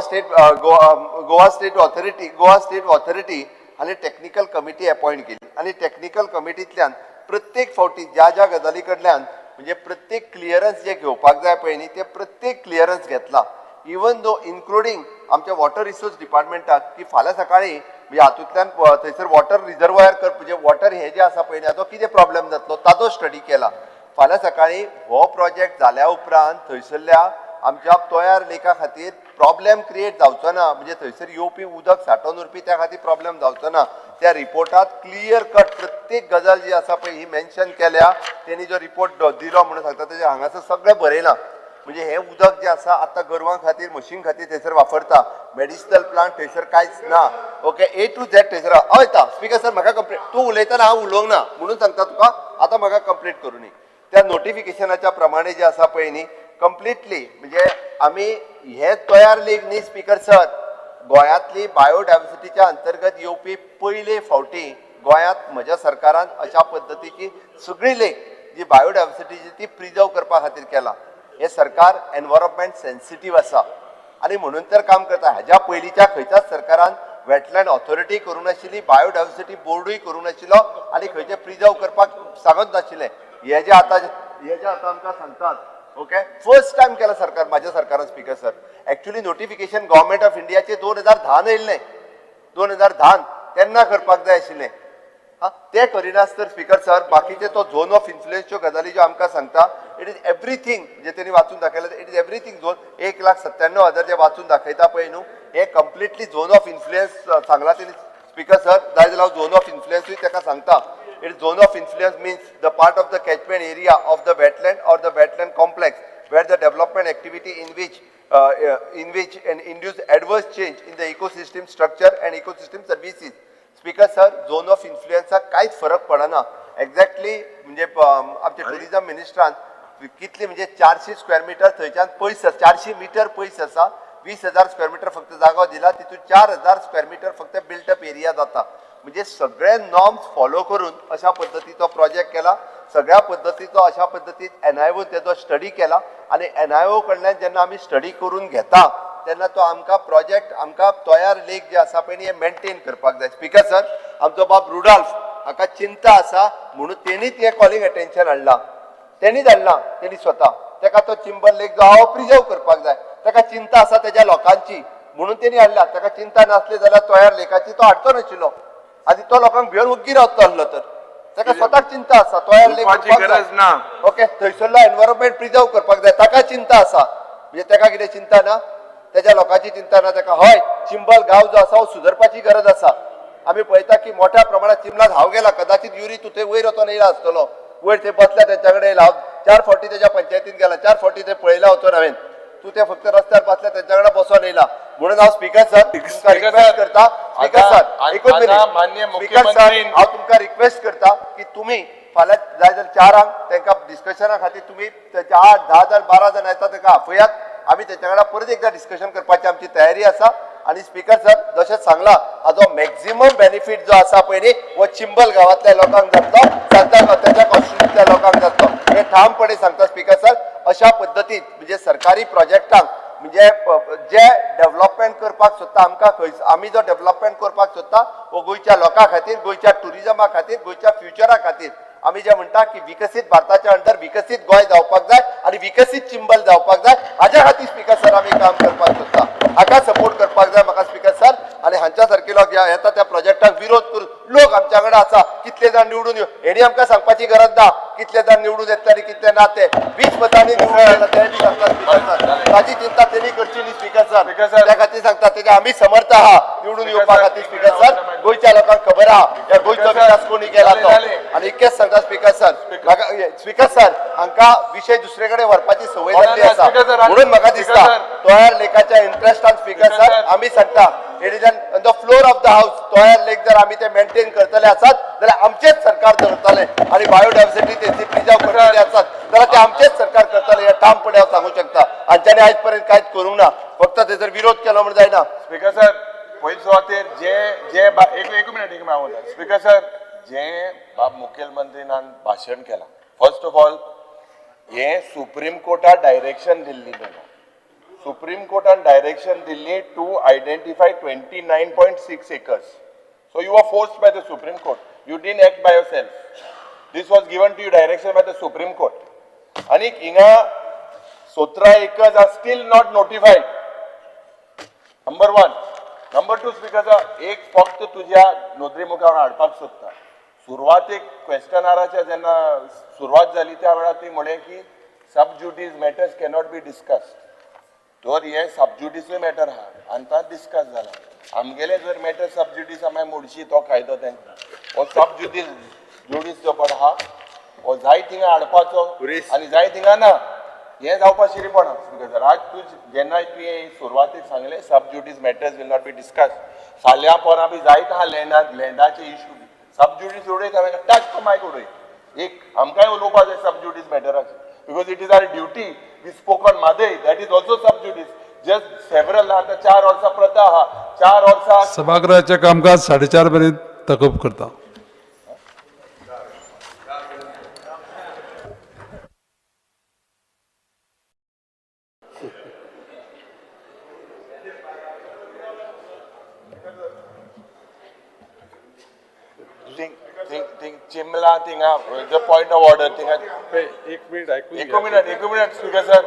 स्टेट ऑथॉरिटी हांणी टेक्निकल कमिटी अपॉइंट केली आनी टेक्निकल कमिटींतल्यान प्रत्येक फावटी ज्या गजाली कडल्यान म्हणजे प्रत्येक क्लियरन्स जे घेवपाक जाय पळय न्ही ते प्रत्येक क्लियरन्स घेतला इवन दो इन्क्लुडींग आमच्या वॉटर रिसोर्स डिपार्टमेंटाक की फाल्यां सकाळी म्हणजे हातूंतल्यान थंयसर वॉटर रिजर्वायर म्हणजे वॉटर हे जे आसा पळय हाचो कितें प्रॉब्लेम जातलो ताचो स्टडी केला फाल्यां सकाळी हो प्रोजेक्ट जाल्या उपरांत थंयसरल्या आमच्या तोयार लेखा खातीर प्रॉब्लेम क्रिएट जावचो ना, म्हणजे थंयसर येवपी उदक सांठोवन उरपी त्या खातीर प्रॉब्लेम जावचो ना. त्या रिपोर्टात क्लियर कट प्रत्येक गजाल जी आसा पळय ही मेन्शन केल्या. तेणी जो रिपोर्ट दिलो म्हणून सांगता तेजे हांगासर सगळें बरयलां. म्हणजे हे उदक जे आसा आतां गोरवां खातीर मशीन खातीर थंयसर वापरता, मेडिसिनल प्लांट थंयसर कांयच ना. ओके, A to Z थंयसर हय ता स्पीकर सर म्हाका कंप्लीट तूं उलयतना हांव उलोवंक ना म्हणून सांगता तुका, आतां म्हाका कंप्लीट करूं दी. त्या नोटिफिकेशनाच्या प्रमाणे जे आसा पळय न्ही कंप्लिटली म्हणजे आमी हे तयार लेख न्ही स्पीकर सर गोंयांतली बायोडायवर्सिटीच्या अंतर्गत येवपी पयले फावटी गोंयांत म्हज्या सरकारान अशा पद्दतीची सगळी लेख जी बायोडायवर्सिटीची ती प्रिजर्व करपा खातीर केला. हे सरकार एनवायरमेंट सेन्सिटीव आसा आनी म्हणून तर काम करता. हाज्या पयलींच्या खंयच्याच सरकारान वेटलँड ऑथॉरिटी करूं नाशिल्ली, बायोडायवर्सिटी बोर्डूय करूं नाशिल्लो आनी खंयचे प्रिजर्व करपाक सांगत नाशिल्ले. हे जे आतां आमकां सांगतात ओके फर्स्ट टाइम केला सरकार माझ्या सरकारान speaker sir. Actually notification government of इंडियाचे 2010 येयल्लें 2010 तेन्ना करपाक जाय आशिल्लें. ते करिनासतर स्पीकर सर बाकीचे तो झोन ऑफ इन्फ्लुएन्सच्यो गजाली ज्यो आमकां सांगता इट इज एवरीथिंग जे तेणी वाचून दाखयलें इट इज एवरीथिंग झोन 1,97,000 जे वाचून दाखयता पळय न्हू हे कंप्लिटली झोन ऑफ इन्फ्लुएन्स सांगला तेणी स्पीकर सर. जाय जाल्यार झोन ऑफ इन्फ्लुएन्सूय ताका सांगता. It is zone of influence means the part of the catchment area of the wetland or the wetland complex where the development activity in which and induce adverse change in the ecosystem structure and ecosystem services. Speaker sir, zone of influence चा काहीच फरक पडना. Exactly म्हणजे आमचे tourism मिनिस्टरान कितले म्हणजे 400 square metre थंयच्यान पयस 400 मीटर पयस आसा 20,000 स्क्वेअर मीटर फक्त जागो दिला तितून 4,000 स्क्वेअर मीटर फक्त बिल्टअप एरिया जाता. म्हणजे सगळे नॉर्म्स फॉलो करून अशा पद्दतीचो प्रोजेक्ट केला. सगळ्या पद्दतीचो अशा पद्दतीन एनआयओ तेजो स्टडी केला आनी एनआयओ कडल्यान जेन्ना आमी स्टडी करून घेता तेन्ना तो आमकां प्रोजेक्ट आमकां तयार लेख जे आसा पळय न्ही हे मेंटेन करपाक जाय. स्पीकर सर आमचो बाब रुडॉल्फ हाका चिंता आसा म्हणून तेणीच हे कॉलिंग अटेन्शन हाडलां. तेणीच हाडलां तेणी स्वता. ताका तो चिंबल लेख जो हांव प्रिजर्व करपाक जाय ताका चिंता आसा तेज्या लोकांची म्हणून तेणी हाडला. ताका चिंता नासली जाल्यार तयार लेखाची तो हाडचो नाशिल्लो आनी तो लोकांक भिवन वग्गी रावता आसलो. तर ताका स्वताक चिंता आसा तयार लेख गरज ना. ओके थंयसरलो एनवायरमेंट प्रिजर्व करपाक जाय ताका चिंता आसा. म्हणजे ताका कितें चिंता ना तेज्या लोकांची चिंता ना. ताका हय चिंबल गांव जो आसा हो सुदरपाची गरज आसा. आमी पळयता की मोठ्या प्रमाणात चिंबलात हांव गेला कदाचित युरी तूं थंय वयर वचोन येयला आसतलो. वयर थंय बसल्या तेंच्या कडेन येयला. 4 फावटी तेज्या पंचायतीन गेला 4 फावटी थंय पळयला वचोन हांवें. तूं ते फक्त रस्त्यार बसल्या तेंच्या कडेन बसोन येयला म्हणून हांव स्पीकर सर तुमकां रिक्वेस्ट करता. स्पीकर सर एकूच मिनिट माननीय स्पीकर सर मुख्यमंत्री हांव तुमकां रिक्वेस्ट करता की तुमी फाल्यां जाय जाल्यार 4 तांकां डिस्कशना खातीर तुमी तेचे 8, 10 जाण 12 जाण येता ताका आपयात. आमी तेच्या कडेन परत एकदा डिस्कशन करपाची आमची तयारी आसा. आणि स्पीकर सर जशें सांगला हाजो मॅक्झिमम बेनिफीट जो आसा पळय न्ही हो चिंबल गांवांतल्या लोकांक जातलो सांता त्याच्या कॉन्स्टिट्युन्सीतल्या लोकांक जातलो हे ठामपणे सांगता स्पीकर सर. अशा पद्दतीन म्हणजे सरकारी प्रोजेक्टांक म्हणजे जे डेव्हलपमेंट करपाक सोदता आमकां आमी जो डेव्हलपमेंट करपाक सोदता वो गोंयच्या लोकां खातीर गोंयच्या टुरिजमा खातीर गोंयच्या फ्युचरा खातीर आमी जे म्हणटा की विकसीत भारताच्या अंडर विकसीत गोंय जावपाक जाय आनी विकसीत चिंबल जावपाक जाय हाज्या खातीर स्पीकर सर आमी काम करपाक सोदता. हाका सपोर्ट करपाक जाय म्हाका स्पीकर सर. आनी हांच्या सारकेलो येता त्या प्रोजेक्टाक विरोध करून लोक आमच्या कडेन आसा कितले जाण निवडून हेणी आमकां सांगपाची गरज ना कितले जाण निवडून येतले आनी कितले ना ते 20 मतांनी निवडून येयला तेणी सांगता स्पीकर सर. ताजी चिंता तेणी करची न्ही स्पीकर सर. त्या खातीर सांगता तेजे आमी समर्थ आहा निवडून येवपा खातीर स्पीकर सर. गोंयच्या लोकांक खबर आहा ह्या गोंयचो विकास कोणी केला तो आनी इतकेंच सांगता स्पीकर सर. स्पीकर सर हांकां विशय दुसरे कडेन व्हरपाची संवय जाल्ली आसा म्हणून म्हाका दिसता तयार लेखाच्या इंट्रस्टान स्पीकर सर आमी सांगता it is on the floor of the house तयार लेख जर आमी ते मेंटेन करतले आसात जाल्यार आमचेच सरकार धरतले आनी बायोडायवर्सिटी तेची प्रिजर्व करतले आसात जाल्यार ते आमचेच सरकार करतले हे ठामपणे हांव सांगूं शकता. हांच्यानी आयज पर्यंत कांयच करूंक ना फक्त तेजर विरोध केलो म्हण जायना. स्पीकर सर पयली सुवातेर एक मिनिट हांव स्पीकर सर जे बाब मुखेलमंत्रीनान भाशण केलां फर्स्ट ऑफ ऑल हे सुप्रीम कोर्टान डायरेक्शन दिल्ली न्हू. सुप्रीम कोर्टान डायरेक्शन दिल्ली to identify 29.6 acres. So you were forced by the Supreme Court. You didn't act by yourself. This was given to you direction by the Supreme Court. आणि हिंगा 17 acres are still not notified. Number 1. Number 2 speaker एक फक्त तुझ्या नोंदणी मुखार हाडपाक सोदता. सुरवातेक क्वेश्चनाराच्या जेन्ना सुरवात जाली त्या वेळार ती म्हळें की सब ज्युडिस मॅटर्स कॅनॉट बी डिस्कस्ड. तर हे सबज्युडिसूय मॅटर आहा आनी तो डिस्कस जाला आमगेले जर मॅटर सबज्युडिस आमी मोडशी तो कायदो तेंका हो जुडीस जो पड आहा हो जाय थिंगा हाडपाचो आनी जाय थिंगा ना हे जावपा शिरीपणा बिकॉज आज तूं जेन्ना तुवें सुरवातेक सांगलें sub judice matters will not be discuss फाल्यां परां बी जायत आहा लँडाचे इशू बी सबज्युडिस उडयत हांवें टच तो मायक उडय एक आमकांय उलोवपा जाय सबज्युडिस मॅटराचेर because it is our duty we spoke on Mhadei that is also sub judice just several आतां 4 वर्सां प्रथा आहा 4 वर्सां सभागृहाचे कामकाज 4:30 पर्यंत तकब करता. चिमला थिंगा पॉइंट ऑफ ऑर्डर थिंगा एक मिनिट स्पीकर सर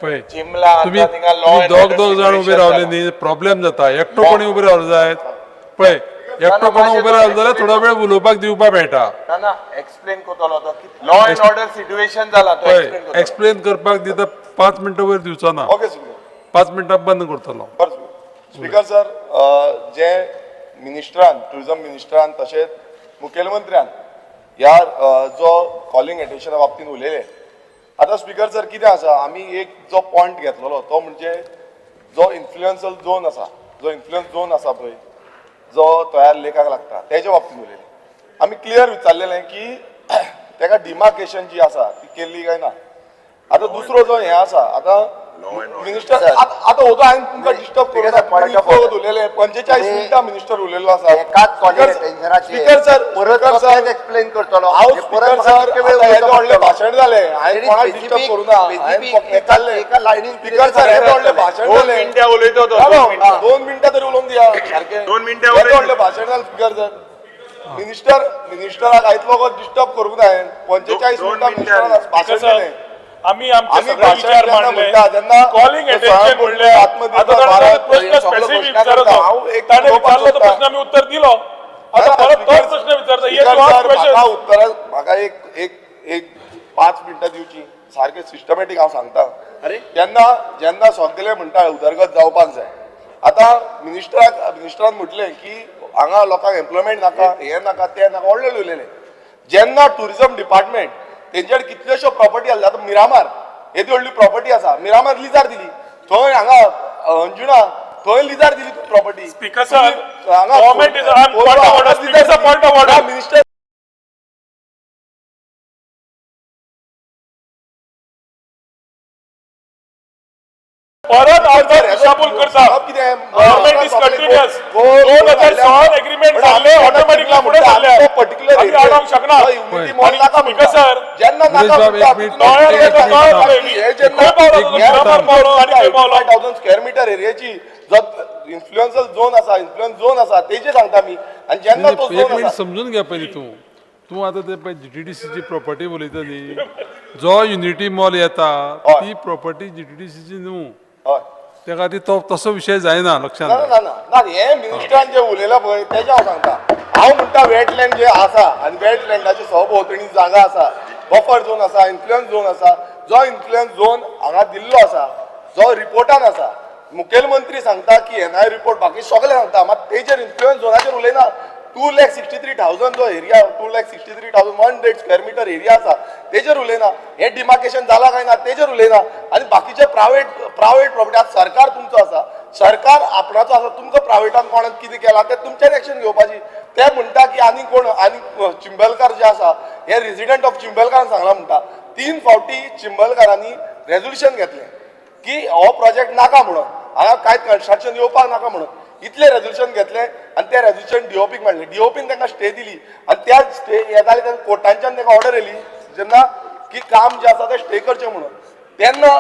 पळय चिमला तुम्ही थिंगा लॉ तुम्ही दोग जाण उबे रावले न्ही प्रॉब्लेम जाता एकटो कोणी उबे रावलो जायत पळय एकटो कोणी उबे रावलो जाल्यार थोडा वेळ उलोवपाक दिवपा मेळटा. ना एक्सप्लेन करतलो तो लॉ अँड ऑर्डर सिच्युएशन जाला तो पळय एक्सप्लेन करपाक दिता 5 मिनटां वयर दिवचो ना. Okay speaker. 5 मिनटां बंद करतलो. स्पीकर सर जे मिनिस्टरान टुरिझम मिनिस्टरान तशेंच मुखेलमंत्र्यान ह्या जो कॉलिंग एटेन्शना बाबतींत उलयले आतां स्पीकर सर कितें आसा आमी एक जो पॉयंट घेतलेलो तो म्हणजे जो इन्फ्लुएन्सल झोन आसा पळय जो तयार लेखाक लागता तेच्या बाबतींत उलयले आमी क्लियर विचारलेलें की तेका डिमार्केशन जी आसा ती केल्ली काय ना. आतां दुसरो जो हें आसा आतां मिनिस्टर आतां होतो हांवें तुमकां डिस्टर्ब करून उलयले 45 मिनिटां मिनिस्टर उलयल्लो आसा. एकाच कॉलिंग एटेन्शनाचेर स्पीकर सर परत एक्सप्लेन करतलो हांव स्पीकर सर येदो व्हडलें भाशण जालें हांवें कोणाक डिस्टर्ब करूं ना हांवें फक्त विचारलें एका लायनीन स्पीकर सर येदो व्हडलें भाशण जालें 2 मिनिटां उलयतो तो 2 मिनिटां तरी उलोवंक दिया सारकें 2 मिनिटां येदो व्हडलें भाशण जालें स्पीकर सर मिनिस्टराक आयतलो वगत डिस्टर्ब करूंक ना हांवें 45 मिनिटां मिनिस्टरान भाशण दिलें. आम्ही आमचे आम्ही सगळे विचार भाषण मांडले जेन्ना म्हणटा, कॉलिंग अटेन्शन म्हणले आता ताणें प्रश्न स्पेसिफिक विचारलो ताणें विचारलो तो प्रश्न आम्ही उत्तर दिलो आता परत तोच प्रश्न विचारता हे म्हाका उत्तर म्हाका एक 5 मिनिटां दिवची सारकें सिस्टमॅटीक हांव सांगता. जेन्ना सगळे म्हणटा उदरगत जावपाक जाय आतां मिनिस्टरान म्हटलें की हांगा लोकांक एम्प्लॉयमेंट नाका हें नाका तें नाका व्हडलें उलयलें. जेन्ना टुरिझम डिपार्टमेंट तेंचेर कितल्योश्यो प्रॉपर्टी आसल्या आतां मिरामार येदी व्हडली प्रॉपर्टी आसा मिरामार लिजार दिली थंय हांगा अंजुणा थंय लिजार दिली property. Speaker sir government is point of order minister परत आमदार दिशाभूल करता गव्हर्नमेंट इज कंटिन्युअस 2006 एग्रीमेंट झाले ऑटोमॅटिकली पुढे चालले पर्टिक्युलर आम्ही अडवू शकणार स्पीकर सर जेन्ना नाका स्क्वेअर मिटर एरियाची जो इन्फ्लुएन्सल झोन आसा तेजे सांगता मी आणि जेन्ना तो एक मिनिट समजून घ्या पयलीं तूं आतां ते पळय जीटीडीसीची प्रॉपर्टी उलयता न्ही जो युनिटी मॉल येता ती प्रॉपर्टी जीटीडीसीची न्हू त्या खातीर तो तसो विशय जायना लक्षांत ना हे मिनिस्टरान जे उलयला पळय तेजें हांव सांगता. हांव म्हणटा वेटलँड जे आसा आनी वेटलँडाची सभोवतणी जागा आसा बफर झोन आसा इन्फ्लुएन्स झोन आसा जो इन्फ्लुएन्स झोन हांगा दिल्लो आसा जो रिपोर्टान आसा मुखेलमंत्री सांगता की एनआय रिपोर्ट बाकी सगळे सांगता मात तेजेर इन्फ्लुएन्स झोनाचेर उलयना. 2,63,000 जो एरिया 2,63,100 स्क्वेअर मिटर एरिया आसा तेजेर उलयना. हे डिमार्केशन जाला काय ना तेजेर उलयना आनी बाकीचे प्रायवेट प्रॉपर्टी आतां सरकार तुमचो आसा सरकार आपणाचो आसा तुमकां प्रायवेटान कोणान कितें केलां तें तुमचेर एक्शन घेवपाची. ते म्हणटा की आनी चिंबलकार जे आसा हे रेजिडेंट ऑफ चिंबलकारान सांगला म्हणटा 3 फावटी चिंबलकारांनी रेजोल्युशन घेतलें की हो प्रोजेक्ट नाका म्हणून हांगा कांय कन्स्ट्रक्शन येवपाक नाका म्हणून इतले रेजोल्युशन घेतले आणि ते रेजोल्युशन डीओपीक मांडले डीओपीन तांकां स्टे दिली आणि त्या स्टे हे जाले तेन्ना कोर्टांच्यान तांकां ऑर्डर येयली जेन्ना की काम जे आसा तें स्टे करचें म्हणून तेन्ना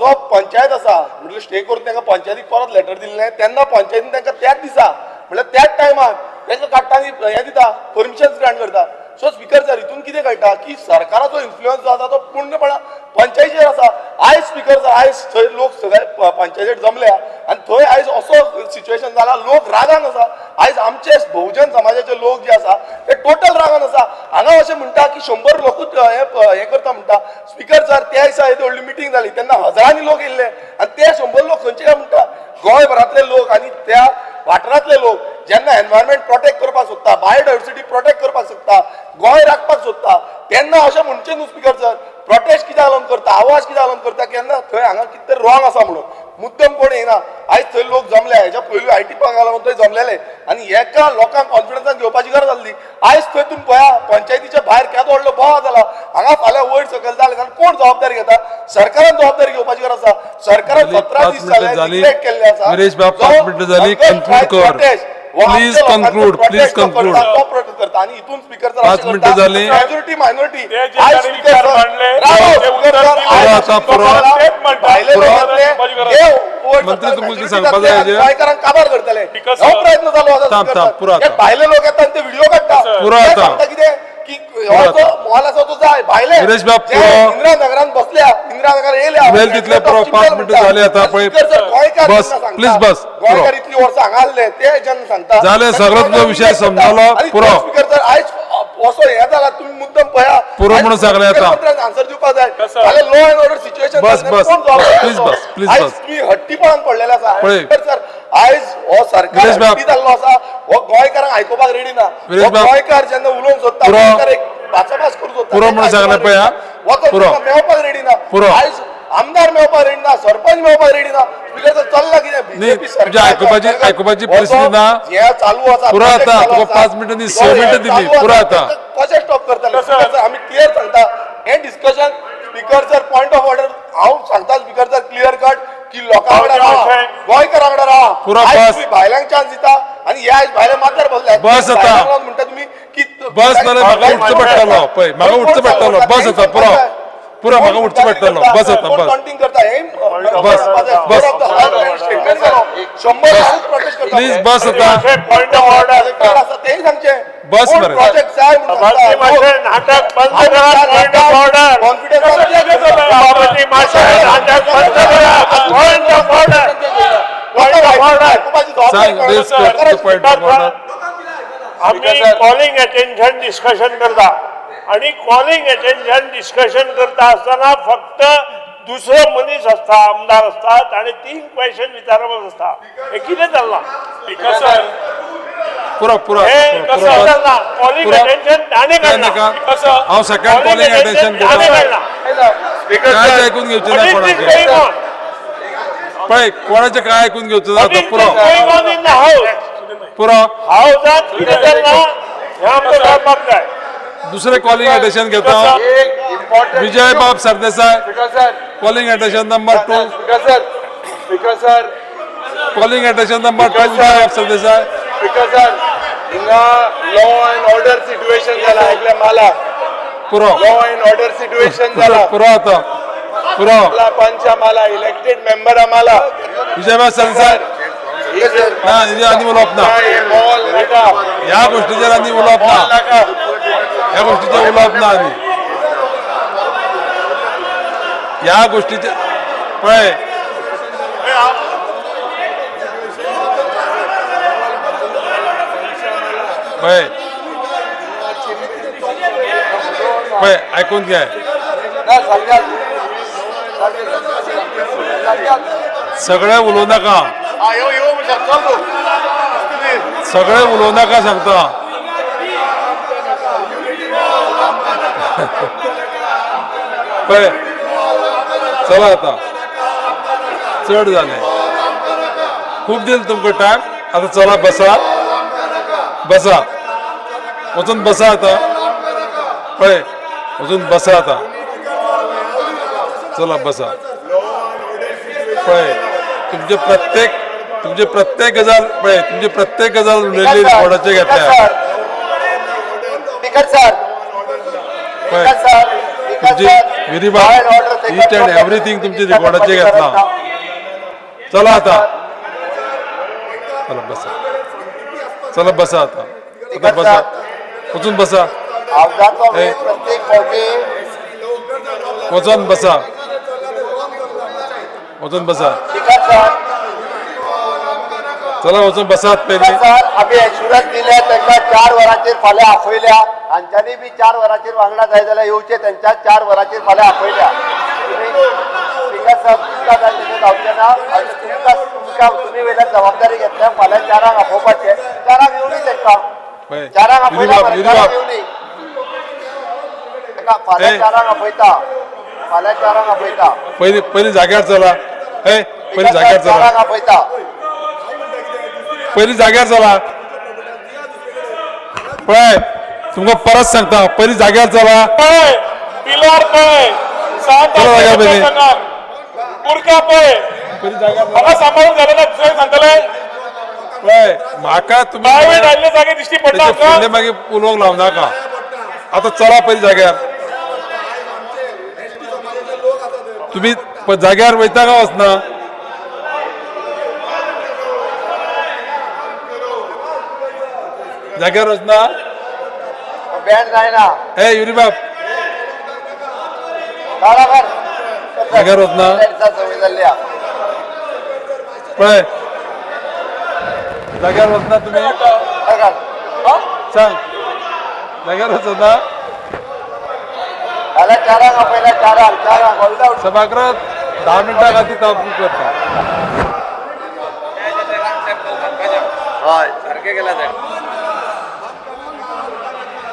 जो पंचायत आसा म्हणजे स्टे करून तांकां पंचायतीक परत लेटर दिल्लें तेन्ना पंचायतीन तांकां त्याच दिसा म्हणल्यार त्याच टायमार तांकां काडटा आनी हें दिता परमिशन्स ग्रांट करता. सो स्पीकर सर हितून कितें कळटा की सरकाराचो इन्फ्लुएन्स जो आसा तो पूर्णपणान पंचायतीचेर आसा. आयज स्पीकर सर आयज थंय लोक सगळे पंचायतीर जमल्या आनी थंय आयज असो सिच्युएशन जाला लोक रागान आसा आयज आमचे बहुजन समाजाचे लोक जे आसा ते टोटल रागान आसा. हांगा अशें म्हणटा की 100 लोकूच हे करता म्हणटा. स्पीकर सर त्या दिसा येदी व्हडली मिटींग जाली तेन्ना हजारांनी लोक येयल्ले आनी ते 100 लोक खंयचे काय म्हणटा गोंयभरांतले लोक आनी त्या वाठारांतले लोक जेन्ना एनवायरमेंट प्रोटेक्ट करपाक सोदता, बायोडायवर्सिटी प्रोटेक्ट करपाक सोदता, गोंय राखपाक सोदता तेन्ना अशें म्हणचें न्हू स्पीकर सर. प्रोटेस्ट कित्याक लागून करता, आवाज कित्याक लागून करता, केन्ना थंय हांगा कितें तरी रॉंग आसा म्हणून मुद्दम कोण येना. आयज थंय लोक जमले, हेच्या पयलीं आयटी पार्काक लागून थंय जमलेले आनी एका लोकांक कॉन्फिडन्सान घेवपाची गरज आसली. आयज थंय तुमी पळया पंचायतीच्या भायर केदो व्हडलो बोवाळ जाला. हांगा फाल्यां वयर सकयल जालें जाल्यार कोण जबाबदारी घेता? सरकारान जबाबदारी घेवपाची गरज आसा. सरकारान 17 दीस जाले डिक्लेअर केल्ले आसा. विरेश बाब 5 मिनिटं झाली, conclude कर. Please conclude, please conclude. 5 मिनिटं झाली. मेजॉरिटी मायनॉरिटी मंत्री तुमचे सांगपाक जाय हेजेर? गोंयकारांक काबार करतले हो प्रयत्न चालू आसा. पुरो आता. भायले लोक येतात ते व्हिडिओ काडटा. पुरो आता. सांगता कितें की हो जो मॉल आसा तो जाय भायले विरेश बाब, जे पुरो. इंदिरानगरांत बसल्या, इंदिरानगर येयल्या वेल तितले पुरो. 5 मिनिटं झाली आता पळय. गोंयकार बस, जेन्ना सांगता, please बस. पुरो. गोंयकार इतली वर्सां हांगा आसले ते जेन्ना सांगता जालें, सगळो तुजो विशय समजालो. पुरो. स्पीकर सर आयज असो हे जाला तुमी मुद्दम पळया. पुरो म्हणून सांगलें आता. आन्सर दिवपाक जाय. जाल्यार law end order situation bus, bus. Please bus, please आयज बस. तुम्ही हट्टीपणान पडलेले आसा. पळय. स्पीकर सर आयज हो सरकार विरेश बाब. हट्टी जाल्लो आसा. हो गोंयकारांक आयकोपाक रेडी ना. विरेश हो बाब. गोंयकार जेन्ना उलोवंक सोदता, पुरो. गोंयकार एक भासाभास करूंक सोदता. पुरो म्हणून सांगलें पळया. हो तो पुरो. मेळपाक रेडी ना. पुरो. आयज आमदार मेळपाक रेडी ना, सरपंच मेळपाक रेडी ना. स्पीकर सर चल्ला कितें न्ही, तुमच्या आयकुपाची परिस्थिती ना. हे चालू आसा. पुरो आता. project चालू तुका आसा. 5 मिनिटांनी 6 मिनिटं दिली. पुरो आता. कशें स्टॉप करतले? स्पीकर सर आमी क्लियर सांगता हे discussion. Speaker sir point of order हांव सांगता स्पीकर सर क्लियर कट की लोकां कडेन राहा, गोंयकारां कडेन राहा. पुरो आयज बस. तुम्ही भायल्यांक चान्स दिता आनी हे आयज भायले माथ्यार बसले. बस आता. भायल्यांक लागून म्हणटा तुम्ही की बस नाल्यार म्हाका उठचो पडटलो. पळय म्हाका उठचो पडटलो. बस आता. पुरो. पुरो म्हाका उठचो पडटलो. बस आता. बस. काउंटिंग करता हे बस. बस. स्टेटमेंट करो. 100 प्रोटेस्ट करता. प्लीज बस आता. पॉइंट ऑफ ऑर्डर आसा तेही सांगचे. बस मरे. प्रोजेक्ट जाय म्हणून नाटक बंद करा. Point of order. सभापती महाशय नाटक बंद करा. Point of order. Point of order. सांग रेस कर तो पॉइंट ऑफ ऑर्डर. आम्ही कॉलिंग अटेन्शन डिस्कशन करता आणि कॉलिंग अटेन्शन डिस्कशन करता असताना फक्त दुसरो मनीस असता, आमदार असतात आणि 3 क्वेश्चन विचारप असता. हे कितें चल्ला? पुरो. पुरो. हे कसं चल्ला? कॉलिंग अटेन्शन ताणें काडला. कसं? हांव सेकंड कॉलिंग अटेन्शन ताणें करता. काडला. काय ऐकून घेवचें ना कोणाचें. पळय कोणाचें काय ऐकून घेवचें ना आता. पुरो. पुरो. हावजात कितें चल्ला हें आमकां कळपाक जाय. दुसरे कॉलिंग अटेन्शन घेता. विजय बाब Sardesai. Calling attention number 2. Speaker sir calling attention number 2 विजय बाब सरदेसाय. स्पीकर सर हिंगा लॉ अँड ऑर्डर सिच्युएशन जाला ऐकल्या मला. पुरो. लॉ अँड ऑर्डर सिच्युएशन जाला. पुरो आता. पुरो. पंच आम्हाला इलेक्टेड मेंबर आम्हाला विजय बाब सरदेसाय ना हेजेर आनी उलोवप ना. मॉल नाका. ह्या गोष्टीचेर आनी उलोवप ना. नाका. ह्या गोष्टीचेर उलोवप ना आनी. ह्या गोष्टीचेर पळय पळय पळय आयकून घे. सगळे उलोव नाका. सगळे उलोव नाका सांगता. पळय चला आता चड जालें. खूब दिल तुमकां टायम. आता चला बसा. बसा. वचून बसा आता. पळय वचून बसा आता. चला बसा. पळय तुमचे प्रत्येक गजाल पळय तुमचे प्रत्येक गजाल उलयल्ली रिकॉर्डाचेर घेतल्या. Speaker sir. पळय तुमची विधी बाब ईच अँड एवरीथिंग तुमची रिकॉर्डाचेर घेतला. चला आता. चला बसा. चला बसा आता. आता बसा. वचून बसा. प्रत्येक फावटी वचून बसा. वचून बसा. चला वचून बसात पयलीं सर आमी एश्युरन्स दिले तांकां 4 वरांचेर फाल्यां आपयल्या हांच्यांनी बी 4 वरांचेर वांगडा जाय जाल्यार येवचे त्यांच्या 4 वरांचेर फाल्यां आपयल्या स्पीकर साहेब तुमकां जाय तशें जावचें ना तुमकां तुमी वयल्यान जबाबदारी घेतल्या फाल्यां 4 आपोवपाचें 4 येवनी तांकां 4 आपयल्या मरे 4 येवनी फाल्यां 4 आपयता फाल्यां 4 आपयता पयलीं जाग्यार चला पयलीं जाग्यार चला 4 आपयता पयलीं जाग्यार चला पळय तुमकां परत सांगता पयलीं जाग्यार चला पिलार पळय चला जाग्यार पयलीं कुडका पळय पयलीं जाग्यार म्हाका सांबाळून जालें ना दुसरें सांगतले पळय म्हाका तुमी प्रायवेट आयल्ले जागे दिश्टी पडटा तेचे फुडलें मागीर उलोवंक लावं नाका आतां चला पयलीं जाग्यार तुमी जाग्यार वयता काय वचना जाग्यार वचना बँड जायना युरिबाब काळाकर जाग्यार वचना संवय जाल्ल्या पळय जाग्यार वचना तुमी सांग जाग्यार वचना फाल्यां 4 आपयल्या 4 सभागृह 10 मिनटां खातीर तहकूब करता हय सारकें केला